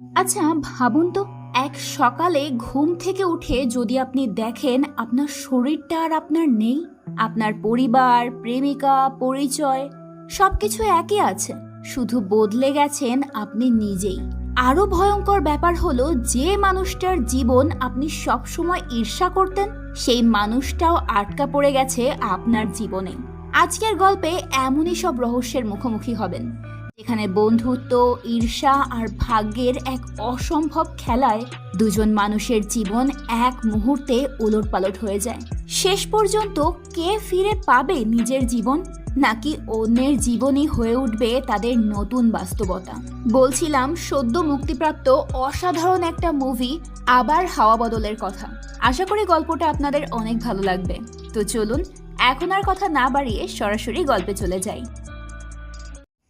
আচ্ছা, ভাবুন তো, এক সকালে ঘুম থেকে উঠে যদি আপনি দেখেন আপনার শরীরটা আর আপনার নেই, আপনার পরিবার, প্রেমিকা, পরিচয় সবকিছু একই আছে, শুধু বদলে গেছেন আপনি নিজেই। আরো ভয়ঙ্কর ব্যাপার হলো, যে মানুষটার জীবন আপনি সবসময় ঈর্ষা করতেন, সেই মানুষটাও আটকা পড়ে গেছে আপনার জীবনে। আজকের গল্পে এমনই সব রহস্যের মুখোমুখি হবেন, যেখানে বন্ধুত্ব, ঈর্ষা আর ভাগ্যের এক অসম্ভব খেলায় দুজন মানুষের জীবন এক মুহূর্তে ওলটপালট হয়ে যায়। শেষ পর্যন্ত কে ফিরে পাবে নিজের জীবন, নাকি অন্যের জীবনই হয়ে উঠবে তাদের নতুন বাস্তবতা? বলছিলাম সদ্য মুক্তিপ্রাপ্ত অসাধারণ একটা মুভি আবার হাওয়া বদলের কথা। আশা করি গল্পটা আপনাদের অনেক ভালো লাগবে। তো চলুন এখন আর কথা না বাড়িয়ে সরাসরি গল্পে চলে যাই।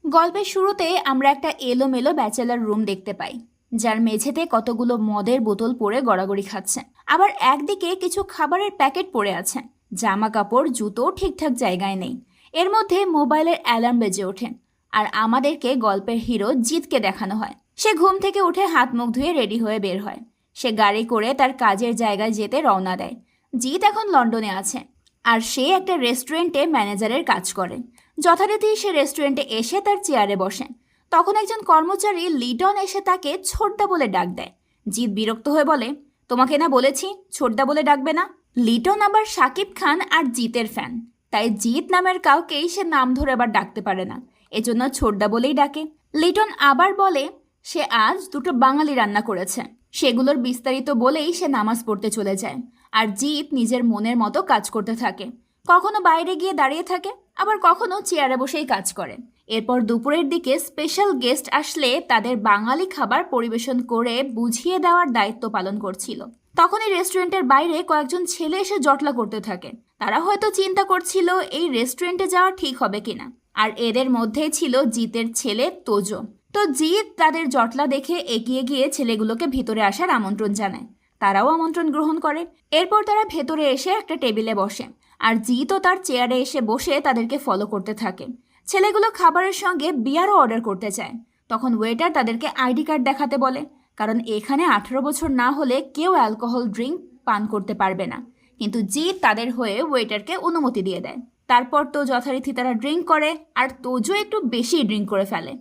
গল্পের শুরুতে আমরা একটা এলোমেলো ব্যাচেলার রুম দেখতে পাই, যার মেঝেতে কতগুলো মদের বোতল পড়ে গড়াগড়ি খাচ্ছে। আবার একদিকে কিছু খাবারের প্যাকেট পড়ে আছে, জামা কাপড় জুতো ঠিকঠাক জায়গায় নেই। এর মধ্যে মোবাইলের অ্যালার্ম বেজে ওঠে, আর আমাদেরকে গল্পের হিরো জিতকে দেখানো হয়। সে ঘুম থেকে উঠে হাত মুখ ধুয়ে রেডি হয়ে বের হয়। সে গাড়ি করে তার কাজের জায়গায় যেতে রওনা দেয়। জিত এখন লন্ডনে আছে, আর সে একটা রেস্টুরেন্টে ম্যানেজারের কাজ করে। যথারীতি সে রেস্টুরেন্টে এসে তার চেয়ারে বসে। তখন একজন কর্মচারী লিটন এসে তাকে ছোটদা বলে ডাক দেয়। জিৎ বিরক্ত হয়ে বলে, তোমাকে না বলেছি ছোটদা বলে ডাকবে না? লিটন আবার শাকিব খান আর জিতের ফ্যান, তাই জিৎ নামের কাউকেই সে নাম ধরে আবার ডাকতে পারে না, এজন্য ছোটদা বলেই ডাকে। লিটন আবার বলে সে আজ দুটো বাঙালি রান্না করেছে, সেগুলোর বিস্তারিত বলেই সে নামাজ পড়তে চলে যায়। আর জিৎ নিজের মনের মতো কাজ করতে থাকে, কখনো বাইরে গিয়ে দাঁড়িয়ে থাকে, আবার কখনো চেয়ারে বসেই কাজ করে। এরপর দুপুরের দিকে স্পেশাল গেস্ট আসলে তাদের বাঙালি খাবার পরিবেশন করে বুঝিয়ে দেওয়ার দায়িত্ব পালন করছিল। তখনই রেস্টুরেন্টের বাইরে কয়েকজন ছেলে এসে জটলা করতে থাকে। তারা হয়তো চিন্তা করছিল এই রেস্টুরেন্টে যাওয়া ঠিক হবে কিনা। আর এদের মধ্যেই ছিল জিতের ছেলে তোজো। তো জিত তাদের জটলা দেখে এগিয়ে গিয়ে ছেলেগুলোকে ভিতরে আসার আমন্ত্রণ জানায়। তারাও আমন্ত্রণ গ্রহণ করে। এরপর তারা ভেতরে এসে একটা টেবিলে বসে, আর জিতও তার চেয়ারে এসে বসে তাদেরকে ফলো করতে থাকে। ছেলেগুলো খাবারের সঙ্গে বিয়ারও অর্ডার করতে চায়। তখন ওয়েটার তাদেরকে আইডি কার্ড দেখাতে বলে, কারণ এখানে 18 বছর না হলে কেউ অ্যালকোহল ড্রিঙ্ক পান করতে পারবে না। কিন্তু জিত তাদের হয়ে ওয়েটারকে অনুমতি দিয়ে দেয়। তারপর তো যথারীতি তারা ড্রিঙ্ক করে, আর তোজো একটু বেশি ড্রিঙ্ক করে ফেলে।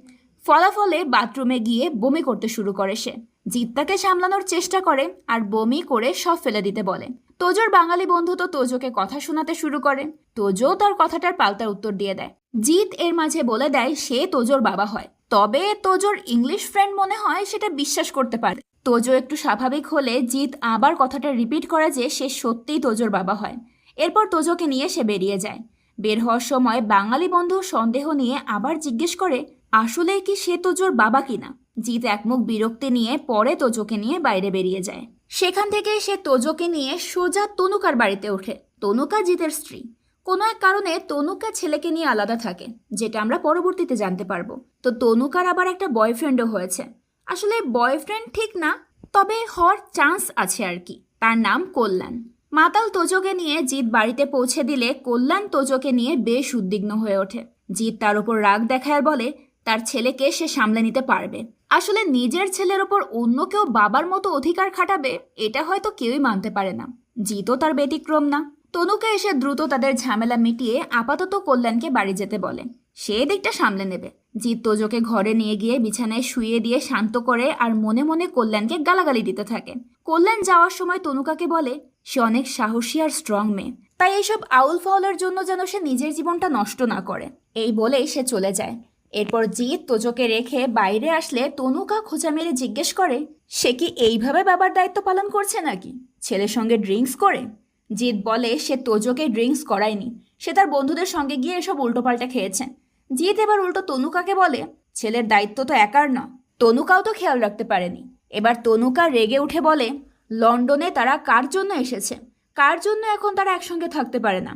ফলাফলে বাথরুমে গিয়ে বমি করতে শুরু করে সে। জিত তাকে সামলানোর চেষ্টা করে আর বমি করে সব ফেলে দিতে বলে। তোজোর বাঙালি বন্ধু তো তোজোকে কথা শোনাতে শুরু করে। তোজো তার কথাটার পাল্টা উত্তর দিয়ে দেয়। জিত এর মাঝে বলে দেয় সে তোজোর বাবা হয়, তবে তোজোর ইংলিশ ফ্রেন্ড মনে হয় সেটা বিশ্বাস করতে পারে। তোজো একটু স্বাভাবিক হলে জিত আবার কথাটা রিপিট করে যে সে সত্যিই তোজোর বাবা হয়। এরপর তোজোকে নিয়ে সে বেরিয়ে যায়। বের হওয়ার সময় বাঙালি বন্ধু সন্দেহ নিয়ে আবার জিজ্ঞেস করে আসলে কি সে তোজোর বাবা কিনা। জিত একমুখ বিরক্তি নিয়ে পরে তোজোকে নিয়ে বাইরে বেরিয়ে যায়। সেখান থেকে সে তোজোকে নিয়ে সোজা তনুকার বাড়িতে ওঠে। তনুকা জিতের স্ত্রী। কোনো এক কারণে তনুকা ছেলেকে নিয়ে আলাদা থাকে, যেটা আমরা পরবর্তীতে জানতে পারবো। তো তনুকার আবার একটা বয়ফ্রেন্ডও হয়েছে। আসলে বয়ফ্রেন্ড ঠিক না, তবে হওয়ার চান্স আছে আর কি। তার নাম কল্যাণ। মাতাল তোজোকে নিয়ে জিত বাড়িতে পৌঁছে দিলে কল্যাণ তোজোকে নিয়ে বেশ উদ্বিগ্ন হয়ে ওঠে। জিত তার উপর রাগ দেখায় আর বলে তার ছেলেকে সে সামলে নিতে পারবে। আসলে নিজের ছেলের ওপর অন্য কেউ বাবার মতো অধিকার খাটাবে, এটা হয়তো কেউই মানতে পারে না। জিতও তার ব্যতিক্রম না। তনুকে এসে দ্রুত তাদের ঝামেলা মিটিয়ে আপাতত কল্যাণকে বাড়ি যেতে বলে, সে দিকটা সামলে নেবে। জিত তোজোকে ঘরে নিয়ে গিয়ে বিছানায় শুইয়ে দিয়ে শান্ত করে আর মনে মনে কল্যাণকে গালাগালি দিতে থাকে। কল্যাণ যাওয়ার সময় তনুকাকে বলে সে অনেক সাহসী আর স্ট্রং মেয়ে, তাই এইসব আউল ফাউলের জন্য যেন সে নিজের জীবনটা নষ্ট না করে। এই বলেই সে চলে যায়। এরপর জিত তোজোকে রেখে বাইরে আসলে তনুকা খোঁচা মেরে জিজ্ঞেস করে সে কি এইভাবে বাবার দায়িত্ব পালন করছে নাকি, ছেলের সঙ্গে ড্রিঙ্কস করে? জিত বলে সে তোজোকে ড্রিঙ্কস করায়নি, সে তার বন্ধুদের সঙ্গে গিয়ে এসব উল্টোপাল্টা খেয়েছে। জিত এবার উল্টো তনুকাকে বলে ছেলের দায়িত্ব তো একার না, তনুকাও তো খেয়াল রাখতে পারেনি। এবার তনুকা রেগে উঠে বলে লন্ডনে তারা কার জন্য এসেছে, কার জন্য এখন তারা একসঙ্গে থাকতে পারে না,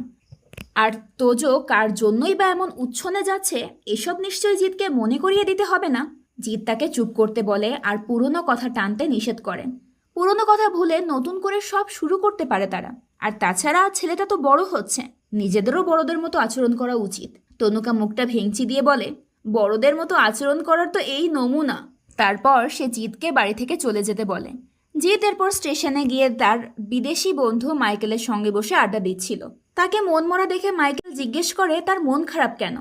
আর তোজো কার জন্যই বা এমন উচ্ছনে যাচ্ছে এসব নিশ্চয়ই জিতকে মনে করিয়ে দিতে হবে না। জিত তাকে চুপ করতে বলে আর পুরনো কথা টানতে নিষেধ করে। পুরনো কথা ভুলে নতুন করে সব শুরু করতে পারে তারা। আর তাছাড়া ছেলেটা তো বড় হচ্ছে, নিজেদেরও বড়দের মতো আচরণ করা উচিত। তনুকা মুখটা ভেঙচি দিয়ে বলে বড়দের মতো আচরণ করার তো এই নমুনা, তারপর সে জিতকে বাড়ি থেকে চলে যেতে বলে। জিত এরপর স্টেশনে গিয়ে তার বিদেশি বন্ধু মাইকেলের সঙ্গে বসে আড্ডা দিচ্ছিল। তাকে মনমরা দেখে মাইকেল জিজ্ঞেস করে তার মন খারাপ কেন।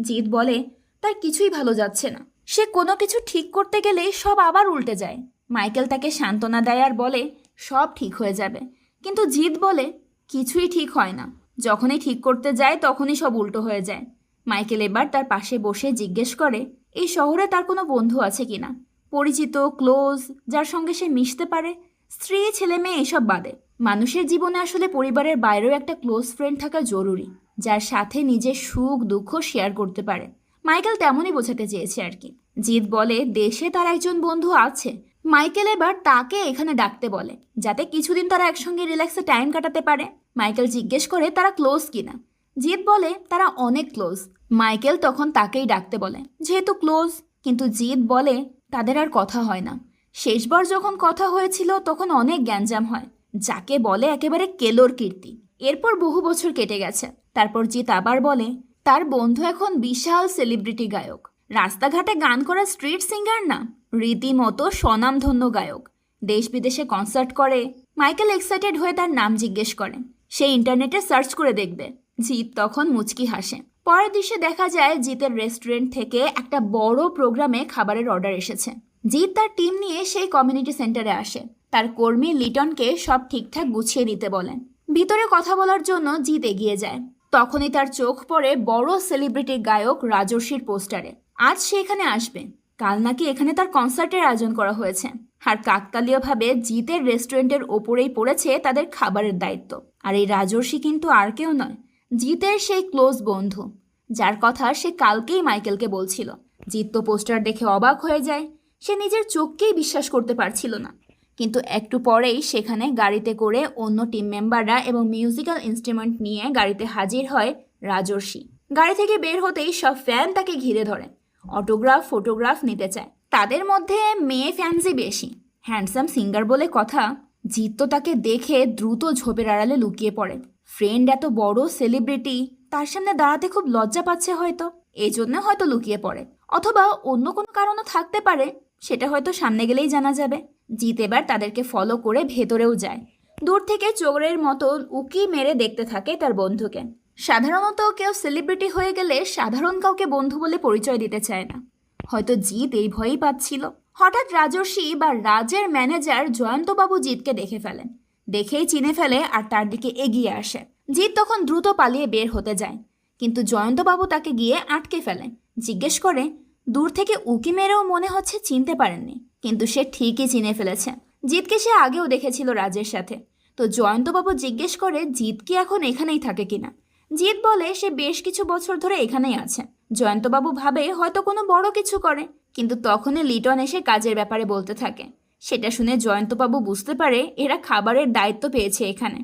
জিত বলে তার কিছুই ভালো যাচ্ছে না, সে কোনো কিছু ঠিক করতে গেলে সব আবার উল্টে যায়। মাইকেল তাকে সান্ত্বনা দেয় আর বলে সব ঠিক হয়ে যাবে, কিন্তু জিত বলে কিছুই ঠিক হয় না, যখনই ঠিক করতে যায় তখনই সব উল্টো হয়ে যায়। মাইকেল এবার তার পাশে বসে জিজ্ঞেস করে এই শহরে তার কোনো বন্ধু আছে কিনা, পরিচিত, ক্লোজ, যার সঙ্গে সে মিশতে পারে। স্ত্রী, ছেলে মেয়ে এসব বাদে মানুষের জীবনে আসলে পরিবারের বাইরেও একটা ক্লোজ ফ্রেন্ড থাকা জরুরি, যার সাথে নিজের সুখ দুঃখ শেয়ার করতে পারে। মাইকেল তেমনই বোঝাতে চেয়েছে আর কি। জিৎ বলে দেশে তার একজন বন্ধু আছে। মাইকেল এবার তাকে এখানে ডাকতে বলে, যাতে কিছুদিন তারা একসঙ্গে রিল্যাক্সে টাইম কাটাতে পারে। মাইকেল জিজ্ঞেস করে তারা ক্লোজ কিনা। জিৎ বলে তারা অনেক ক্লোজ। মাইকেল তখন তাকেই ডাকতে বলে যেহেতু ক্লোজ, কিন্তু জিৎ বলে তাদের আর কথা হয় না। শেষবার যখন কথা হয়েছিল তখন অনেক গ্যাঞ্জাম হয়, যাকে বলে একেবারে কেলোর কীর্তি। এরপর বহু বছর কেটে গেছে। তারপর জিৎ আবার বলে তার বন্ধু এখন বিশাল সেলিব্রিটি গায়ক, রাস্তাঘাটে গান করা স্ট্রিট সিঙ্গার না, রীতিমতো স্বনামধন্য গায়ক, দেশ বিদেশে কনসার্ট করে। মাইকেল এক্সাইটেড হয়ে তার নাম জিজ্ঞেস করে। সে ইন্টারনেটে সার্চ করে দেখবে। জিৎ তখন মুচকি হাসে। পরের দৃশ্যে দেখা যায় জিতের রেস্টুরেন্ট থেকে একটা বড় প্রোগ্রামে খাবারের অর্ডার এসেছে। জিৎ তার টিম নিয়ে সেই কমিউনিটি সেন্টারে আসে। তার কর্মী লিটনকে সব ঠিকঠাক গুছিয়ে দিতে বলেন। ভিতরে কথা বলার জন্য জিৎ এগিয়ে যায়। তখনই তার চোখ পড়ে বড় সেলিব্রিটি গায়ক রাজর্ষির পোস্টারে। আজ সে এখানে আসবে, কাল নাকি এখানে তার কনসার্টের আয়োজন করা হয়েছে। আর কাকতালীয়ভাবে জিতের রেস্টুরেন্টের ওপরেই পড়েছে তাদের খাবারের দায়িত্ব। আর এই রাজর্ষি কিন্তু আর কেউ নয়, জিতের সেই ক্লোজ বন্ধু, যার কথা সে কালকেই মাইকেলকে বলছিল। জিত তো পোস্টার দেখে অবাক হয়ে যায়। সে নিজের চোখকেই বিশ্বাস করতে পারছিল না। কিন্তু একটু পরেই সেখানে গাড়িতে করে অন্য টিম মেম্বাররা এবং মিউজিক্যাল ইনস্ট্রুমেন্ট নিয়ে গাড়িতে হাজির হয় রাজর্ষি। গাড়ি থেকে বের হতেই সব ফ্যান তাকে ঘিরে ধরে, অটোগ্রাফ, ফটোগ্রাফ নিতে চায়। তাদের মধ্যে মেয়ে ফ্যান্সই বেশি। হ্যান্ডসাম সিঙ্গার বলে কথা। জিৎ তো তাকে দেখে দ্রুত ঝোপের আড়ালে লুকিয়ে পড়ে। ফ্রেন্ড এত বড় সেলিব্রিটি, তার সামনে দাঁড়াতে খুব লজ্জা পাচ্ছে হয়তো, এই জন্য হয়তো লুকিয়ে পড়ে। অথবা অন্য কোনো কারণও থাকতে পারে, সেটা হয়তো সামনে গেলেই জানা যাবে। জিৎ এবার তাদেরকে ফলো করে ভেতরেও যায়। দূর থেকে চোরের মতো উকি মেরে দেখতে থাকে তার বন্ধুকে। সাধারণত কেউ সেলিব্রিটি হয়ে গেলে সাধারণ কাউকে বন্ধু বলে পরিচয় দিতে চায় না। হয়তো জিৎ এই ভয়ই পাচ্ছিল। হঠাৎ রাজর্ষি বা রাজের ম্যানেজার জয়ন্তবাবু জিৎকে দেখে ফেলেন। দেখেই চিনে ফেলে আর তার দিকে এগিয়ে আসে। জিৎ তখন দ্রুত পালিয়ে বের হতে যায়, কিন্তু জয়ন্তবাবু তাকে গিয়ে আটকে ফেলে। জিজ্ঞেস করে দূর থেকে উকি মেরেও মনে হচ্ছে চিনতে পারেননি, কিন্তু সে ঠিকই চিনে ফেলেছে। জিৎকে সে আগেও দেখেছিল রাজের সাথে। তো জয়ন্তবাবু জিজ্ঞেস করে জিৎ কি এখন এখানেই থাকে কিনা। জিৎ বলে সে বেশ কিছু বছর ধরে এখানেই আছে। জয়ন্তবাবু ভাবে হয়তো কোনো বড় কিছু করে, কিন্তু তখনই লিটন এসে কাজের ব্যাপারে বলতে থাকে। সেটা শুনে জয়ন্তবাবু বুঝতে পারে এরা খাবারের দায়িত্ব পেয়েছে এখানে।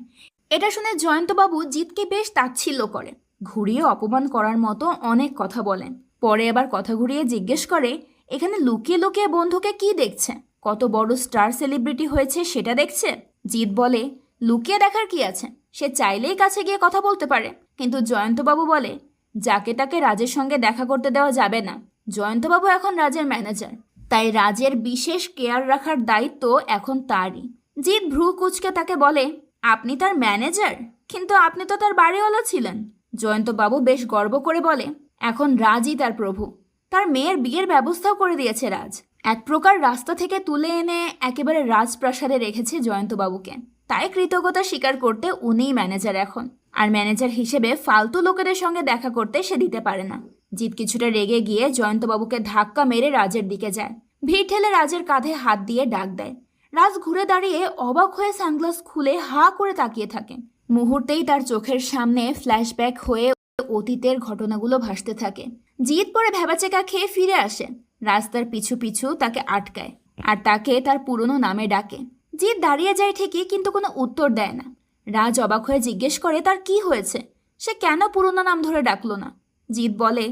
এটা শুনে জয়ন্তবাবু জিৎকে বেশ তাচ্ছিল্য করে, ঘুরিয়ে অপমান করার মতো অনেক কথা বলেন। পরে আবার কথা ঘুরিয়ে জিজ্ঞেস করে এখানে লুকিয়ে লুকিয়ে বন্ধুকে কি দেখছে, কত বড় স্টার সেলিব্রিটি হয়েছে সেটা দেখছে। জিৎ বলে লুকিয়ে দেখার কি আছে, সে চাইলেই কাছে গিয়ে কথা বলতে পারে। কিন্তু জয়ন্তবাবু বলে যাকে তাকে রাজের সঙ্গে দেখা করতে দেওয়া যাবে না। জয়ন্তবাবু এখন রাজের ম্যানেজার, তাই রাজের বিশেষ কেয়ার রাখার দায়িত্ব এখন তারই। জিৎ ভ্রু কুঁচকে তাকে বলে আপনি তার ম্যানেজার, কিন্তু আপনি তো তার বাড়িওয়ালা ছিলেন। জয়ন্তবাবু বেশ গর্ব করে বলে এখন রাজই তার প্রভু। তার মেয়ের বিয়ের ব্যবস্থাও করে দিয়েছে রাজ। এক প্রকার রাস্তা থেকে তুলে এনে একেবারে রাজপ্রাসাদে রেখেছে জয়ন্তবাবুকে। তাই কৃতজ্ঞতা স্বীকার করতে উনিই ম্যানেজার এখন। আর ম্যানেজার হিসেবে ফালতু লোকেদের সঙ্গে দেখা করতে সে দিতে পারে না। জিৎ কিছুটা রেগে গিয়ে জয়ন্তবাবুকে ধাক্কা মেরে রাজের দিকে যায়। ভিড় ঠেলে রাজের কাঁধে হাত দিয়ে ডাক দেয়। রাজ ঘুরে দাঁড়িয়ে অবাক হয়ে সানগ্লাস খুলে হা করে তাকিয়ে থাকে। মুহূর্তেই তার চোখের সামনে ফ্ল্যাশব্যাক হয়ে অতীতের ঘটনাগুলো ভাসতে থাকে। জিৎ পরে ভ্যাবাচেকা খেয়ে ফিরে আসে। রাজ তার পিছু পিছু তাকে আটকায় আর তাকে তার পুরনো নামে ডাকে। জিৎ দাঁড়িয়ে যায় ঠিকই, কিন্তু কোনো উত্তর দেয় না। রাজ অবাক হয়ে জিজ্ঞেস করে তার কি হয়েছে, সে কেন পুরনো নাম ধরে ডাকলো না। জিৎ বলে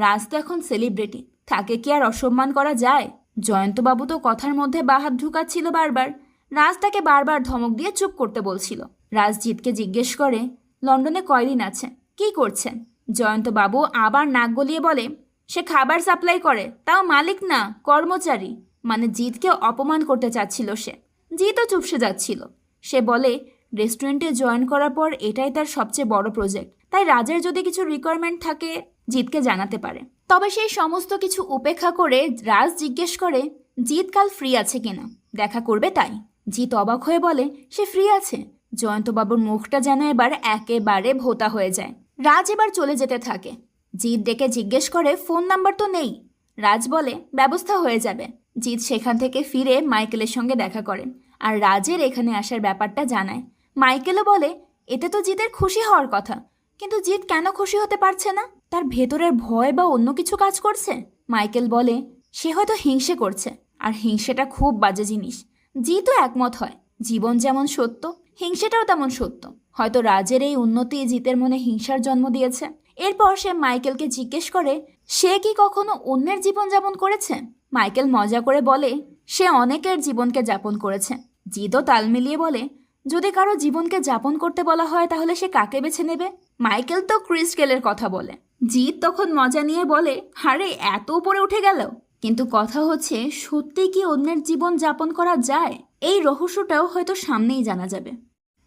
রাজ তো এখন সেলিব্রিটি, তাকে কি আর অসম্মান করা যায়। জয়ন্তবাবু তো কথার মধ্যে বাহাত ঢুকাচ্ছিল বারবার। রাজ তাকে বারবার ধমক দিয়ে চুপ করতে বলছিল। রাজ জিৎকে জিজ্ঞেস করে লন্ডনে কয়দিন আছে, কি করছেন। জয়ন্তবাবু আবার নাক গলিয়ে বলে সে খাবার সাপ্লাই করে, তাও মালিক না, কর্মচারী। মানে জিতকে অপমান করতে চাচ্ছিল সে। জিতও চুপসে যাচ্ছিল। সে বলে রেস্টুরেন্টে জয়েন করার পর এটাই তার সবচেয়ে বড় প্রজেক্ট, তাই রাজের যদি কিছু রিকোয়ারমেন্ট থাকে জিতকে জানাতে পারে। তবে সেই সমস্ত কিছু উপেক্ষা করে রাজ জিজ্ঞেস করে জিত কাল ফ্রি আছে কিনা, দেখা করবে তাই। জিত অবাক হয়ে বলে সে ফ্রি আছে। জয়ন্তবাবুর মুখটা যেন এবার একেবারে ভোতা হয়ে যায়। রাজ এবার চলে যেতে থাকে। জিত ডেকে জিজ্ঞেস করে ফোন নাম্বার তো নেই। রাজ বলে ব্যবস্থা হয়ে যাবে। জিত সেখান থেকে ফিরে মাইকেলের সঙ্গে দেখা করেন আর রাজের এখানে আসার ব্যাপারটা জানায়। মাইকেলও বলে এতে তো জিতের খুশি হওয়ার কথা, কিন্তু জিত কেন খুশি হতে পারছে না? তার ভেতরের ভয় বা অন্য কিছু কাজ করছে? মাইকেল বলে সে হয়তো হিংসে করছে, আর হিংসেটা খুব বাজে জিনিস। জিতও একমত হয়, জীবন যেমন সত্য হিংসেটাও তেমন সত্য। হয়তো রাজের এই উন্নতি জিতের মনে হিংসার জন্ম দিয়েছে। এরপর সে মাইকেলকে জিজ্ঞেস করে সে কি কখনো অন্যের জীবন যাপন করেছে। মাইকেল মজা করে বলে সে অনেকের জীবনকে যাপন করেছে। জিতও তাল মিলিয়ে বলে যদি কারো জীবনকে যাপন করতে বলা হয় তাহলে সে কাকে বেছে নেবে? মাইকেল তো ক্রিস গেলের কথা বলে। জিত তখন মজা নিয়ে বলে আরে এত উপরে উঠে গেল। কিন্তু কথা হচ্ছে সত্যি কি অন্যের জীবন যাপন করা যায়? এই রহস্যটাও হয়তো সামনেই জানা যাবে।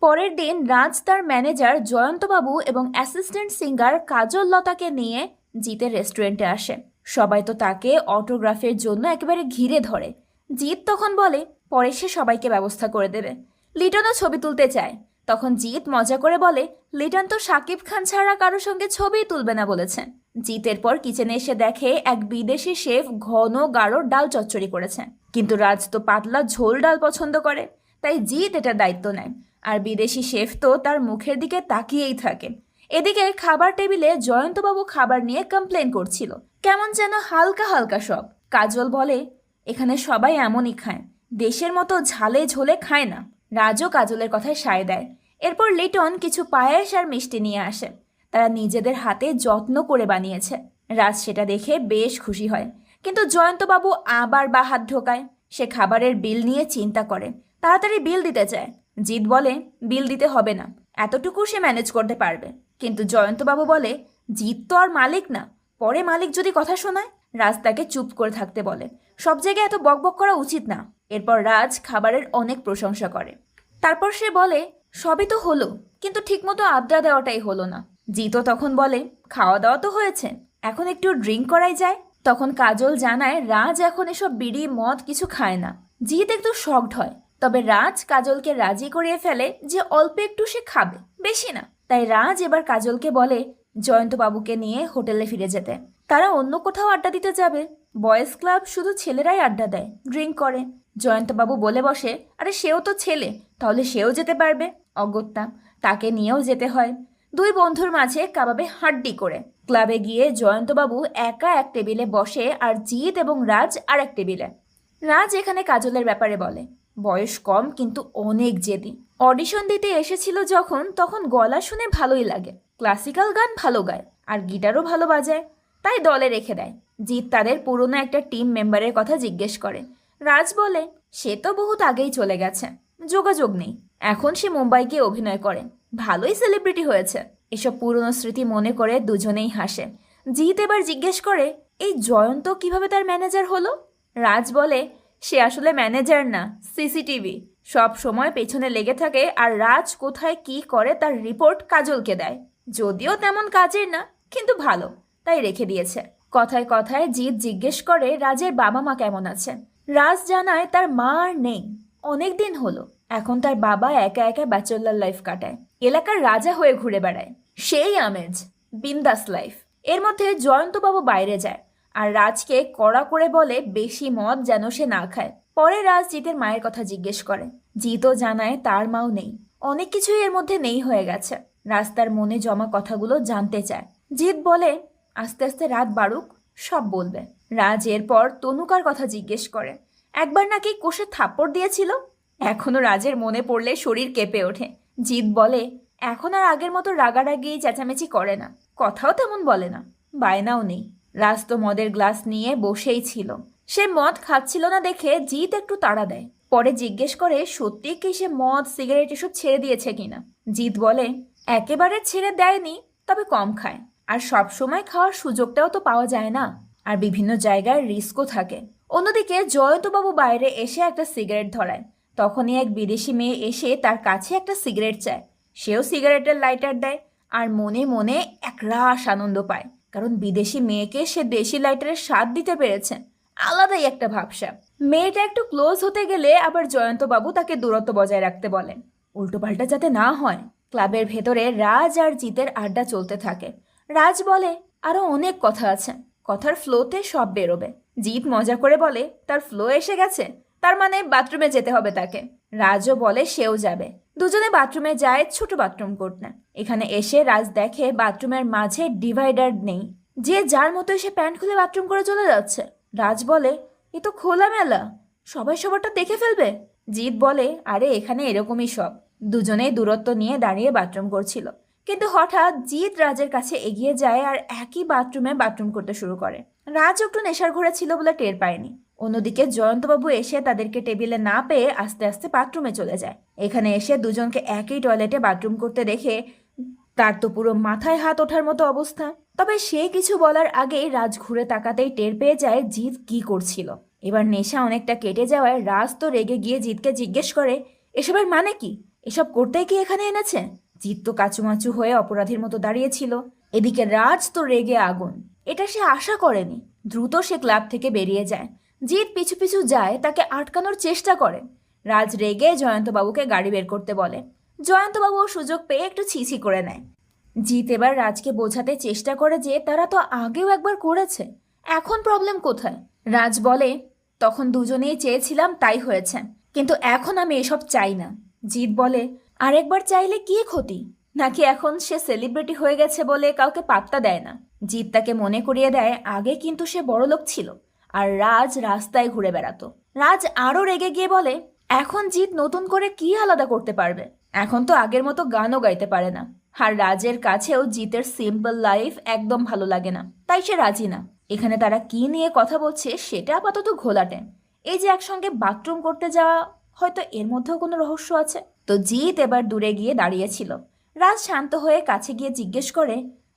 পরের দিন রাজ তার ম্যানেজার জয়ন্তবাবু এবং অ্যাসিস্ট্যান্ট সিঙ্গার কাজল লতাকে নিয়ে জিতের রেস্টুরেন্টে আসে। সবাই তো তাকে অটোগ্রাফের জন্য একেবারে ঘিরে ধরে। জিত তখন বলে পরে সে সবাইকে ব্যবস্থা করে দেবে। লিটনও ছবি তুলতে চায়। তখন জিত মজা করে বলে লিটন তো শাকিব খান ছাড়া কারোর সঙ্গে ছবিই তুলবে না বলেছে। জিত এরপর কিচেনে এসে দেখে এক বিদেশি শেফ ঘন গাঢ় ডাল চচ্চড়ি করেছে, কিন্তু রাজ তো পাতলা ঝোল ডাল পছন্দ করে, তাই জিত এটার দায়িত্ব নেয়। আর বিদেশি শেফ তো তার মুখের দিকে তাকিয়েই থাকে। এদিকে খাবার টেবিলে জয়ন্তবাবু খাবার নিয়ে কমপ্লেন করছিল, কেমন যেন হালকা হালকা সব। কাজল বলে এখানে সবাই এমনই খায়, দেশের মতো ঝালে ঝোলে খায় না। রাজও কাজলের কথায় সায় দেয়। এরপর লিটন কিছু পায়েস আর মিষ্টি নিয়ে আসে। তারা নিজেদের হাতে যত্ন করে বানিয়েছে। রাজ সেটা দেখে বেশ খুশি হয়, কিন্তু জয়ন্তবাবু আবার বাহাত ঢোকায়। সে খাবারের বিল নিয়ে চিন্তা করে, তাড়াতাড়ি বিল দিতে চায়। জিৎ বলে বিল দিতে হবে না, এতটুকু সে ম্যানেজ করতে পারবে। কিন্তু জয়ন্তবাবু বলে জিৎ তো আর মালিক না, পরে মালিক যদি কথা শোনায়। রাজ তাকে চুপ করে থাকতে বলে, সব জায়গায় এত বকবক করা উচিত না। এরপর রাজ খাবারের অনেক প্রশংসা করে। তারপর সে বলে সবই তো হলো, কিন্তু ঠিকমতো আড্ডা দেওয়াটাই হলো না। জিতও তখন বলে খাওয়া দাওয়া তো হয়েছে, এখন একটু ড্রিঙ্ক করাই যায়। তখন কাজল জানায় রাজ এখন এসব বিড়ি মদ কিছু খায় না। জিত একটু শকড হয়, তবে রাজ কাজলকে রাজি করিয়ে ফেলে যে অল্প একটু সে খাবে, বেশি না। তাই রাজ এবার কাজলকে বলে জয়ন্তবাবুকে নিয়ে হোটেলে ফিরে যেতে। তারা অন্য কোথাও আড্ডা দিতে যাবে। বয়েজ ক্লাব শুধু ছেলেরাই আড্ডা দেয়, ড্রিঙ্ক করে। জয়ন্তবাবু বলে বসে আরে সেও তো ছেলে, তাহলে সেও যেতে পারবে। অগত্যা তাকে নিয়েও যেতে হয়। দুই বন্ধুর মাঝে কাবাবে হাড্ডি করে ক্লাবে গিয়ে জয়ন্তবাবু একা এক টেবিলে বসে আর জিৎ এবং রাজ আর এক টেবিলে। রাজ এখানে কাজলের ব্যাপারে বলে বয়স কম কিন্তু অনেক জেদি। অডিশন দিতে এসেছিল যখন তখন গলা শুনে ভালোই লাগে, ক্লাসিক্যাল গান ভালো গায় আর গিটারও ভালো বাজায়, তাই দলে রেখে দেয়। জিৎ তাদের পুরনো একটা টিম মেম্বারের কথা জিজ্ঞেস করে। রাজ বলে সে তো বহুত আগেই চলে গেছে, যোগাযোগ নেই। এখন সে মুম্বাই গিয়ে অভিনয় করে, ভালোই সেলিব্রিটি হয়েছে। এসব পুরনো স্মৃতি মনে করে দুজনেই হাসে। জিৎ এবার জিজ্ঞেস করে এই জয়ন্ত কিভাবে তার ম্যানেজার হলো? রাজ বলে সে আসলে ম্যানেজার না, সিসিটিভি। সব সময় পেছনে লেগে থাকে আর রাজ কোথায় কি করে তার রিপোর্ট কাজলকে দেয়। যদিও তেমন কাজের না, কিন্তু ভালো, তাই রেখে দিয়েছে। কথায় কথায় জিৎ জিজ্ঞেস করে রাজের বাবা মা কেমন আছে। রাজ জানায় তার মা আর নেই, অনেক দিন হলো। এখন তার বাবা একা একা ব্যাচেলর লাইফ কাটায়, এলাকার রাজা হয়ে ঘুরে বেড়ায়। সেই আমেজ, বিন্দাস লাইফ। এর মধ্যে জয়ন্তবাবু বাইরে যায় আর রাজকে কড়া করে বলে বেশি মদ যেন সে না খায়। পরে রাজ জিতের মায়ের কথা জিজ্ঞেস করে। জিতও জানায় তার মাও নেই, অনেক কিছুই এর মধ্যে নেই হয়ে গেছে। রাজ তার মনে জমা কথাগুলো জানতে চায়। জিত বলে আস্তে আস্তে রাত বাড়ুক, সব বলবে। রাজ এরপর তনুকার কথা জিজ্ঞেস করে, একবার নাকি কোষে থাপ্পড় দিয়েছিল। এখনো রাজের মনে পড়লে শরীর কেঁপে ওঠে। জিত বলে এখন আর আগের মতো রাগারাগি চেঁচামেচি করে না, কথাও তেমন বলে না, বায়নাও নেই। রাজ তো মদের গ্লাস নিয়ে বসেই ছিল। সে মদ খাচ্ছিল না দেখে জিত একটু তাড়া দেয়। পরে জিজ্ঞেস করে সত্যি কি সে মদ সিগারেট এসব ছেড়ে দিয়েছে কিনা। জিত বলে একেবারে ছেড়ে দেয়নি, তবে কম খায়। আর সব সময় খাওয়ার সুযোগটাও তো পাওয়া যায় না, আর বিভিন্ন জায়গায় রিস্কও থাকে। অন্যদিকে জয়ন্তবাবু বাইরে এসে একটা সিগারেট ধরায়। তখনই এক বিদেশি মেয়ে এসে তার কাছে একটা সিগারেট চায়। সেও সিগারেটের লাইটার দেয় আর মনে মনে একরাশ আনন্দ পায়, কারণ বিদেশি মেয়েকে সে দেশি লাইটারের স্বাদ দিতে পেরেছে। আলাদাই একটা ভাবসাব। মেয়েটা একটু ক্লোজ হতে গেলে আবার জয়ন্তবাবু তাকে দূরত্ব বজায় রাখতে বলেন, উল্টোপাল্টা যাতে না হয়। ক্লাবের ভেতরে রাজ আর জিতের আড্ডা চলতে থাকে। রাজ বলে, আরো অনেক কথা আছে, কথার ফ্লোতে সব বেরোবে। জিৎ মজা করে বলে, তার ফ্লো এসে গেছে, তার মানে বাথরুমে যেতে হবে তাকে। রাজও বলে সেও যাবে। দুজনে বাথরুমে যায়, ছোট বাথরুম করতে। এখানে এসে রাজ দেখে বাথরুমের মাঝে ডিভাইডার নেই, যে যার মতো এসে প্যান্ট খুলে বাথরুম করে চলে যাচ্ছে। রাজ বলে, এ তো খোলামেলা, সবাই সবারটা দেখে ফেলবে। জিৎ বলে, আরে এখানে এরকমই সব। দুজনেই দূরত্ব নিয়ে দাঁড়িয়ে বাথরুম করছিল, কিন্তু হঠাৎ জিৎ রাজের কাছে এগিয়ে যায় আর একই বাথরুমে বাথরুম করতে শুরু করে। রাজ একটু নেশার ঘরে ছিল বলে টের পায়নি। অন্যদিকে জয়ন্তবাবু এসে তাদেরকে টেবিলে না পেয়ে আস্তে আস্তে বাথরুমে চলে যায়। এখানে এসে দুজনকে একই টয়লেটে বাথরুম করতে দেখে তার তো পুরো মাথায় হাত ওঠার মতো অবস্থা। তবে সে কিছু বলার আগেই রাজ ঘুরে তাকাতেই টের পেয়ে যায় জিৎ কি করছিল। এবার নেশা অনেকটা কেটে যাওয়ায় রাজ তো রেগে গিয়ে জিৎকে জিজ্ঞেস করে, এসবের মানে কি? এসব করতেই কি এখানে এনেছে? জিৎ তো কাচুমাচু হয়ে অপরাধীর মতো দাঁড়িয়েছিল। এদিকে রাজ তো রেগে আগুন। এটা সে আশা করেনি। দ্রুত সে ক্লাব থেকে বেরিয়ে যায়। জিৎ পিছু পিছু যায়, তাকে আটকানোর চেষ্টা করে। রাজ রেগে জয়ন্তবাবুকে গাড়ি বের করতে বলে। জয়ন্তবাবু সুযোগ পেয়ে একটু ছিছি করে নেয়। জিৎ এবার রাজকে বোঝাতে চেষ্টা করে যে তারা তো আগেও একবার করেছে, এখন প্রবলেম কোথায়। রাজ বলে, তখন দুজনেই চেয়েছিলাম তাই হয়েছে, কিন্তু এখন আমি এসব চাই না। জিৎ বলে, আরেকবার চাইলে কি ক্ষতি? নাকি এখন সে সেলিব্রিটি হয়ে গেছে বলে কাউকে পাত্তা দেয় না? জিৎ তাকে মনে করিয়ে দেয় আগে কিন্তু সে বড়লোক ছিল আর রাজ রাস্তায় ঘুরে বেড়াতো। রাজ আরো রেগে গিয়ে বলে, এখন জিৎ নতুন করে কি আলাদা করতে পারবে? এখন তো আগের মতো গানও গাইতে পারে না। আর রাজের কাছেও জিতের সিম্পল লাইফ একদম ভালো লাগে না, তাই সে রাজি না। এখানে তারা কি নিয়ে কথা বলছে সেটা আপাতত ঘোলাটে। এই যে একসঙ্গে বাথরুম করতে যাওয়া, হয়তো এর মধ্যেও কোনো রহস্য আছে। তো জিৎ এবার দূরে গিয়ে দাঁড়িয়েছিল। রাজ শান্ত হয়ে কাছে গিয়ে জিজ্ঞেস করে,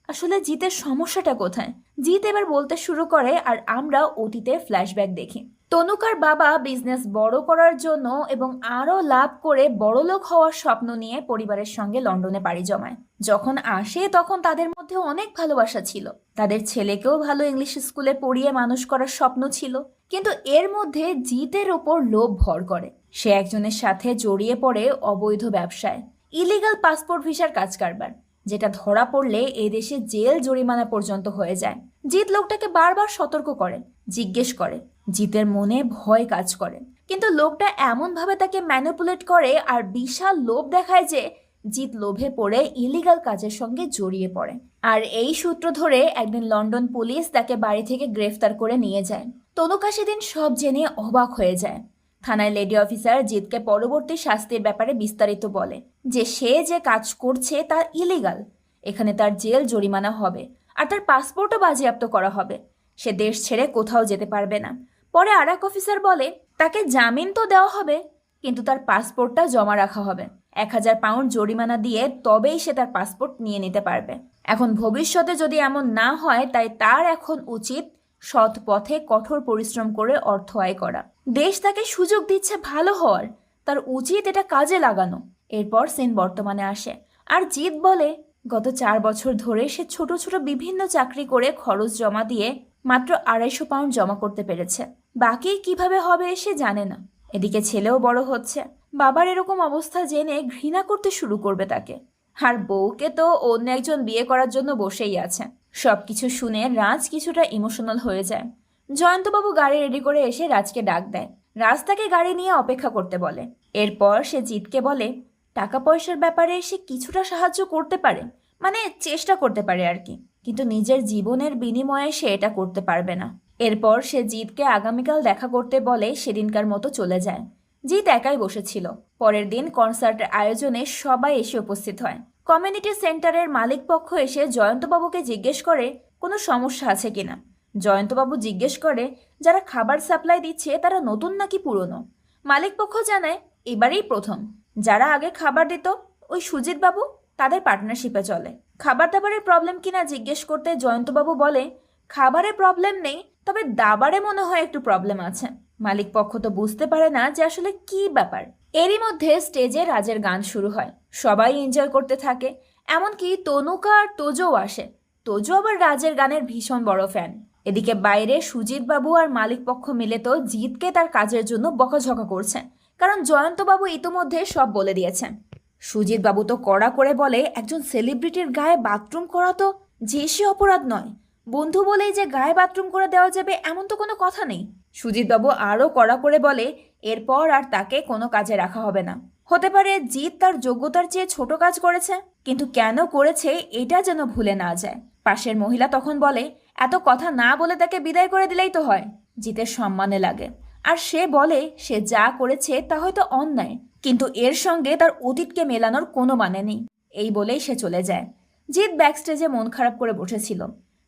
আসলে জিতের সমস্যাটা কোথায়? জিৎ এবার বলতে শুরু করে আর আমরা অতীতের ফ্ল্যাশব্যাক দেখি। তনুকার বাবা বিজনেস বড় করার জন্য এবং আরও লাভ করে বড়লোক হওয়ার স্বপ্ন নিয়ে পরিবারের সঙ্গে লন্ডনে পাড়ি জমায়। যখন আসে তখন তাদের মধ্যে অনেক ভালোবাসা ছিল। তাদের ছেলেকেও ভালো ইংলিশ স্কুলে পড়িয়ে মানুষ করার স্বপ্ন ছিল। কিন্তু এর মধ্যে জিতের ওপর লোভ ভর করে। সে একজনের সাথে জড়িয়ে পড়ে অবৈধ ব্যবসায়, ইলিগাল পাসপোর্ট ভিসার কাজ কারবার, যেটা ধরা পড়লে এদেশে জেল জরিমানা পর্যন্ত হয়ে যায়। জিৎ লোকটাকে বারবার সতর্ক করে, জিজ্ঞেস করে। জিতের মনে ভয় কাজ করে, কিন্তু লোকটা এমনভাবে তাকে ম্যানিপুলেট করে আর বিশাল লোভ দেখায় যে জিৎ লোভে পড়ে ইলিগাল কাজের সঙ্গে জড়িয়ে পড়ে। আর এই সূত্র ধরে একদিন লন্ডন পুলিশ তাকে বাড়ি থেকে গ্রেফতার করে নিয়ে যায়। তনুকা সেদিন সব জেনে অবাক হয়ে যায়। থানায় লেডি অফিসার জিৎকে পরবর্তী শাস্তির ব্যাপারে বিস্তারিত বলে যে সে যে কাজ করছে তা ইলিগাল, এখানে তার জেল জরিমানা হবে আর তার পাসপোর্টও বাজেয়াপ্ত করা হবে। সে দেশ ছেড়ে কোথাও যেতে পারবে না। পরে আর এক অফিসার বলে তাকে জামিন তো দেওয়া হবে, কিন্তু তার পাসপোর্টটা জমা রাখা হবে। 1000 পাউন্ড জরিমানা দিয়ে তবেই সে তার পাসপোর্ট নিয়ে নিতে পারবে। এখন ভবিষ্যতে যদি এমন না হয়, তাই তার এখন উচিত সৎ পথে কঠোর পরিশ্রম করে অর্থ আয় করা। দেশ তাকে সুযোগ দিচ্ছে ভালো হওয়ার, তার উচিত এটা কাজে লাগানো। এরপর সিন বর্তমানে আসে আর জিৎ বলে গত 4 বছর ধরে সে ছোট ছোট বিভিন্ন চাকরি করে খরচ জমা দিয়ে মাত্র 250 পাউন্ড জমা করতে পেরেছে। বাকি কিভাবে হবে সে জানে না। এদিকে ছেলেও বড় হচ্ছে। বাবার এরকম অবস্থা জেনে ঘৃণা করতে শুরু করবে তাকে। আর বউকে তো অন্য একজন বিয়ে করার জন্য বসেই আছে। সবকিছু শুনে রাজ কিছুটা ইমোশনাল হয়ে যায়। জয়ন্তবাবু গাড়ি রেডি করে এসে রাজকে ডাক দেয়। রাজ তাকে গাড়ি নিয়ে অপেক্ষা করতে বলে। এরপর সে জিৎকে বলে টাকা পয়সার ব্যাপারে সে কিছুটা সাহায্য করতে পারে, মানে চেষ্টা করতে পারে আর কি, কিন্তু নিজের জীবনের বিনিময়ে সে এটা করতে পারবে না। এরপর সে জিৎকে আগামীকাল দেখা করতে বলে সেদিনকার মতো চলে যায়। জিৎ একাই বসেছিল। পরের দিন কনসার্টের আয়োজনে সবাই এসে উপস্থিত হয়। কমিউনিটি সেন্টারের মালিক পক্ষ এসে জয়ন্তবাবুকে জিজ্ঞেস করে কোনো সমস্যা আছে কিনা। জয়ন্তবাবু জিজ্ঞেস করে যারা খাবার সাপ্লাই দিচ্ছে তারা নতুন নাকি পুরনো। মালিক পক্ষ জানায় এবারেই প্রথম। যারা আগে খাবার দিত ওই সুজিত বাবু, তাদের পার্টনারশিপে চলে। খাবার দাবারের প্রবলেম কিনা জিজ্ঞেস করতে জয়ন্তবাবু বলে খাবারের প্রবলেম নেই, তবে দাবারে মনে হয় একটু প্রবলেম আছে। মালিক পক্ষ তো বুঝতে পারে না যে আসলে কি ব্যাপার। এরই মধ্যে স্টেজে রাজের গান শুরু হয়। সবাই এনজয় করতে থাকে, এমনকি তনুকা আর তোজোও আসে। তোজো আবার রাজের গানের ভীষণ বড় ফ্যান। এদিকে বাইরে সুজিত বাবু আর মালিক পক্ষ মিলে তো জিতকে তার কাজের জন্য বকাঝকা করছে, কারণ জয়ন্তবাবু ইতোমধ্যে সব বলে দিয়েছেন। সুজিত বাবু তো কড়া করে বলে একজন সেলিব্রিটির গায়ে বাথরুম করা তো যে সে অপরাধ নয়। বন্ধু বলেই যে গায়ে বাথরুম করে দেওয়া যাবে এমন তো কোনো কথা নেই। সুজিত বাবু আরও কড়া করে বলে এরপর আর তাকে কোনো কাজে রাখা হবে না। হতে পারে জিৎ তার যোগ্যতার চেয়ে ছোট কাজ করেছে, কিন্তু কেন করেছে এটা যেন ভুলে না যায়। পাশের মহিলা তখন বলে এত কথা না বলে তাকে বিদায় করে দিলেই তো হয়, জিতের সম্মানে লাগে। আর সে বলে সে যা করেছে তা হয়তো অন্যায়, কিন্তু এর সঙ্গে তার অতীতকে মেলানোর কোনো মানে নেই। এই বলেই সে চলে যায়। জিৎ ব্যাকস্টেজে মন খারাপ করে বসেছিল।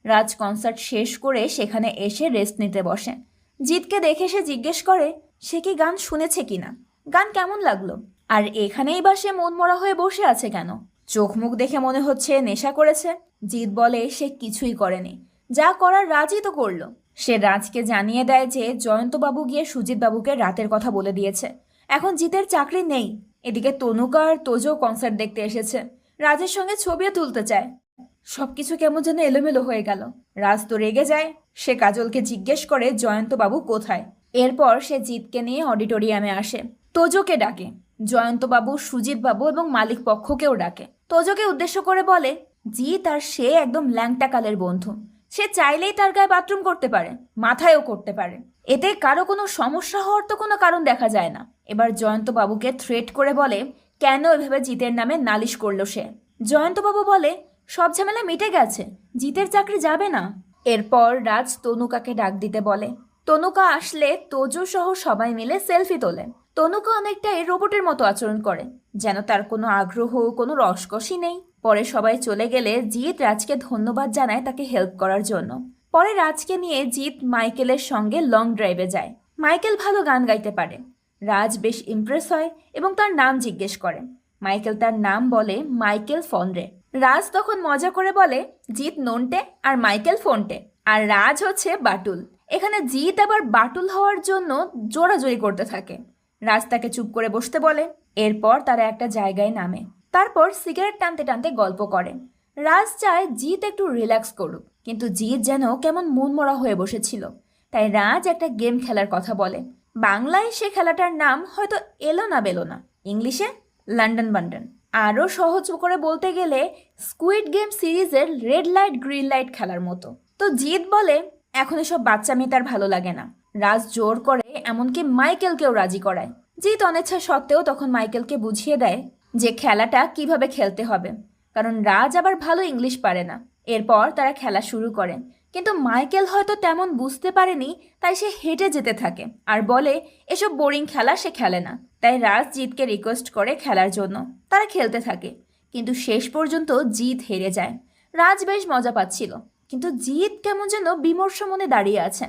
রাজ কনসার্ট শেষ করে সেখানে এসে রেস্ট নিতে বসে। জিৎকে দেখে সে জিজ্ঞেস করে সে কি গান শুনেছে কিনা, গান কেমন লাগলো, আর এখানেই বা সে মনমরা হয়ে বসে আছে কেন? চোখ মুখ দেখে মনে হচ্ছে নেশা করেছে। জিৎ বলে সে কিছুই করেনি, যা করার রাজই তো করলো। সে রাজকে জানিয়ে দেয় যে জয়ন্তবাবু গিয়ে সুজিত বাবুকে রাতের কথা বলে দিয়েছে, এখন জিতের চাকরি নেই। এদিকে তনুকা আর তোজো কনসার্ট দেখতে এসেছে, রাজের সঙ্গে ছবিও তুলতে চায়। সবকিছু কেমন যেন এলোমেলো হয়ে গেল। রাজ তো রেগে যায়। সে কাজলকে জিজ্ঞেস করে জয়ন্তবাবু কোথায়। এরপর সে জিতকে নিয়ে অডিটোরিয়ামে আসে। তোজোকে ডাকে, জয়ন্তবাবু, সুজিতবাবু এবং মালিক পক্ষকেও ডাকে। তোজোকে উদ্দেশ্য করে বলে জিৎ আর সে একদম ল্যাংটা কালের বন্ধু। সে চাইলেই তার গায়ে বাথরুম করতে পারে, মাথায়ও করতে পারে। এতে কারো কোনো সমস্যা হওয়ার তো কোনো কারণ দেখা যায় না। এবার জয়ন্তবাবুকে থ্রেট করে বলে কেন এভাবে জিতের নামে নালিশ করলো সে। জয়ন্তবাবু বলে সব ঝামেলা মিটে গেছে, জিতের চাকরি যাবে না। এরপর রাজ তনুকাকে ডাক দিতে বলে। তনুকা আসলে তোজো সহ সবাই মিলে সেলফি তোলে। তনুকা অনেকটাই রোবটের মতো আচরণ করে, যেন তার কোনো আগ্রহ, কোনো রসকসই নেই। পরে সবাই চলে গেলে জিৎ রাজকে ধন্যবাদ জানায় তাকে হেল্প করার জন্য। পরে রাজকে নিয়ে জিৎ মাইকেলের সঙ্গে লং ড্রাইভে যায়। মাইকেল ভালো গান গাইতে পারে। রাজ বেশ ইমপ্রেস হয় এবং তার নাম জিজ্ঞেস করে। মাইকেল তার নাম বলে মাইকেল ফনরে। রাজ তখন মজা করে বলে জিৎ নন্টে আর মাইকেল ফোনটে, আর রাজ হচ্ছে বাটুল। এখানে জিৎ আবার বাটুল হওয়ার জন্য জোরাজোরি করতে থাকে। রাজ তাকে চুপ করে বসতে বলে। এরপর তারা একটা জায়গায় নামে। তারপর সিগারেট টানতে টানতে গল্প করে। রাজ চায় জিৎ একটু রিল্যাক্স করুক, কিন্তু জিৎ যেন কেমন মনমরা হয়ে বসেছিল। তাই রাজ একটা গেম খেলার কথা বলে। বাংলায় সে খেলাটার নাম হয়তো এলো না বেলো না, ইংলিশে লন্ডন বান্ডন। আরও সহজ করে বলতে গেলে স্কুইড গেম সিরিজের রেড লাইট গ্রিন লাইট খেলার মতো। তো জিৎ বলে এখন এসব বাচ্চা মেয়ে তার ভালো লাগে না। রাজ জোর করে, এমনকি মাইকেলকেও রাজি করায়। জিৎ অনিচ্ছা সত্ত্বেও তখন মাইকেলকে বুঝিয়ে দেয় যে খেলাটা কিভাবে খেলতে হবে, কারণ রাজ আবার ভালো ইংলিশ পারে না। এরপর তারা খেলা শুরু করে, কিন্তু মাইকেল হয়তো তেমন বুঝতে পারেনি, তাই সে হেঁটে যেতে থাকে আর বলে এসব বোরিং খেলা সে খেলে না। তাই রাজ জিৎকে রিকোয়েস্ট করে খেলার জন্য। তারা খেলতে থাকে, কিন্তু শেষ পর্যন্ত জিৎ হেরে যায়। রাজ বেশ মজা পাচ্ছিল, কিন্তু জিৎ কেমন যেন বিমর্ষ মনে দাঁড়িয়ে আছে।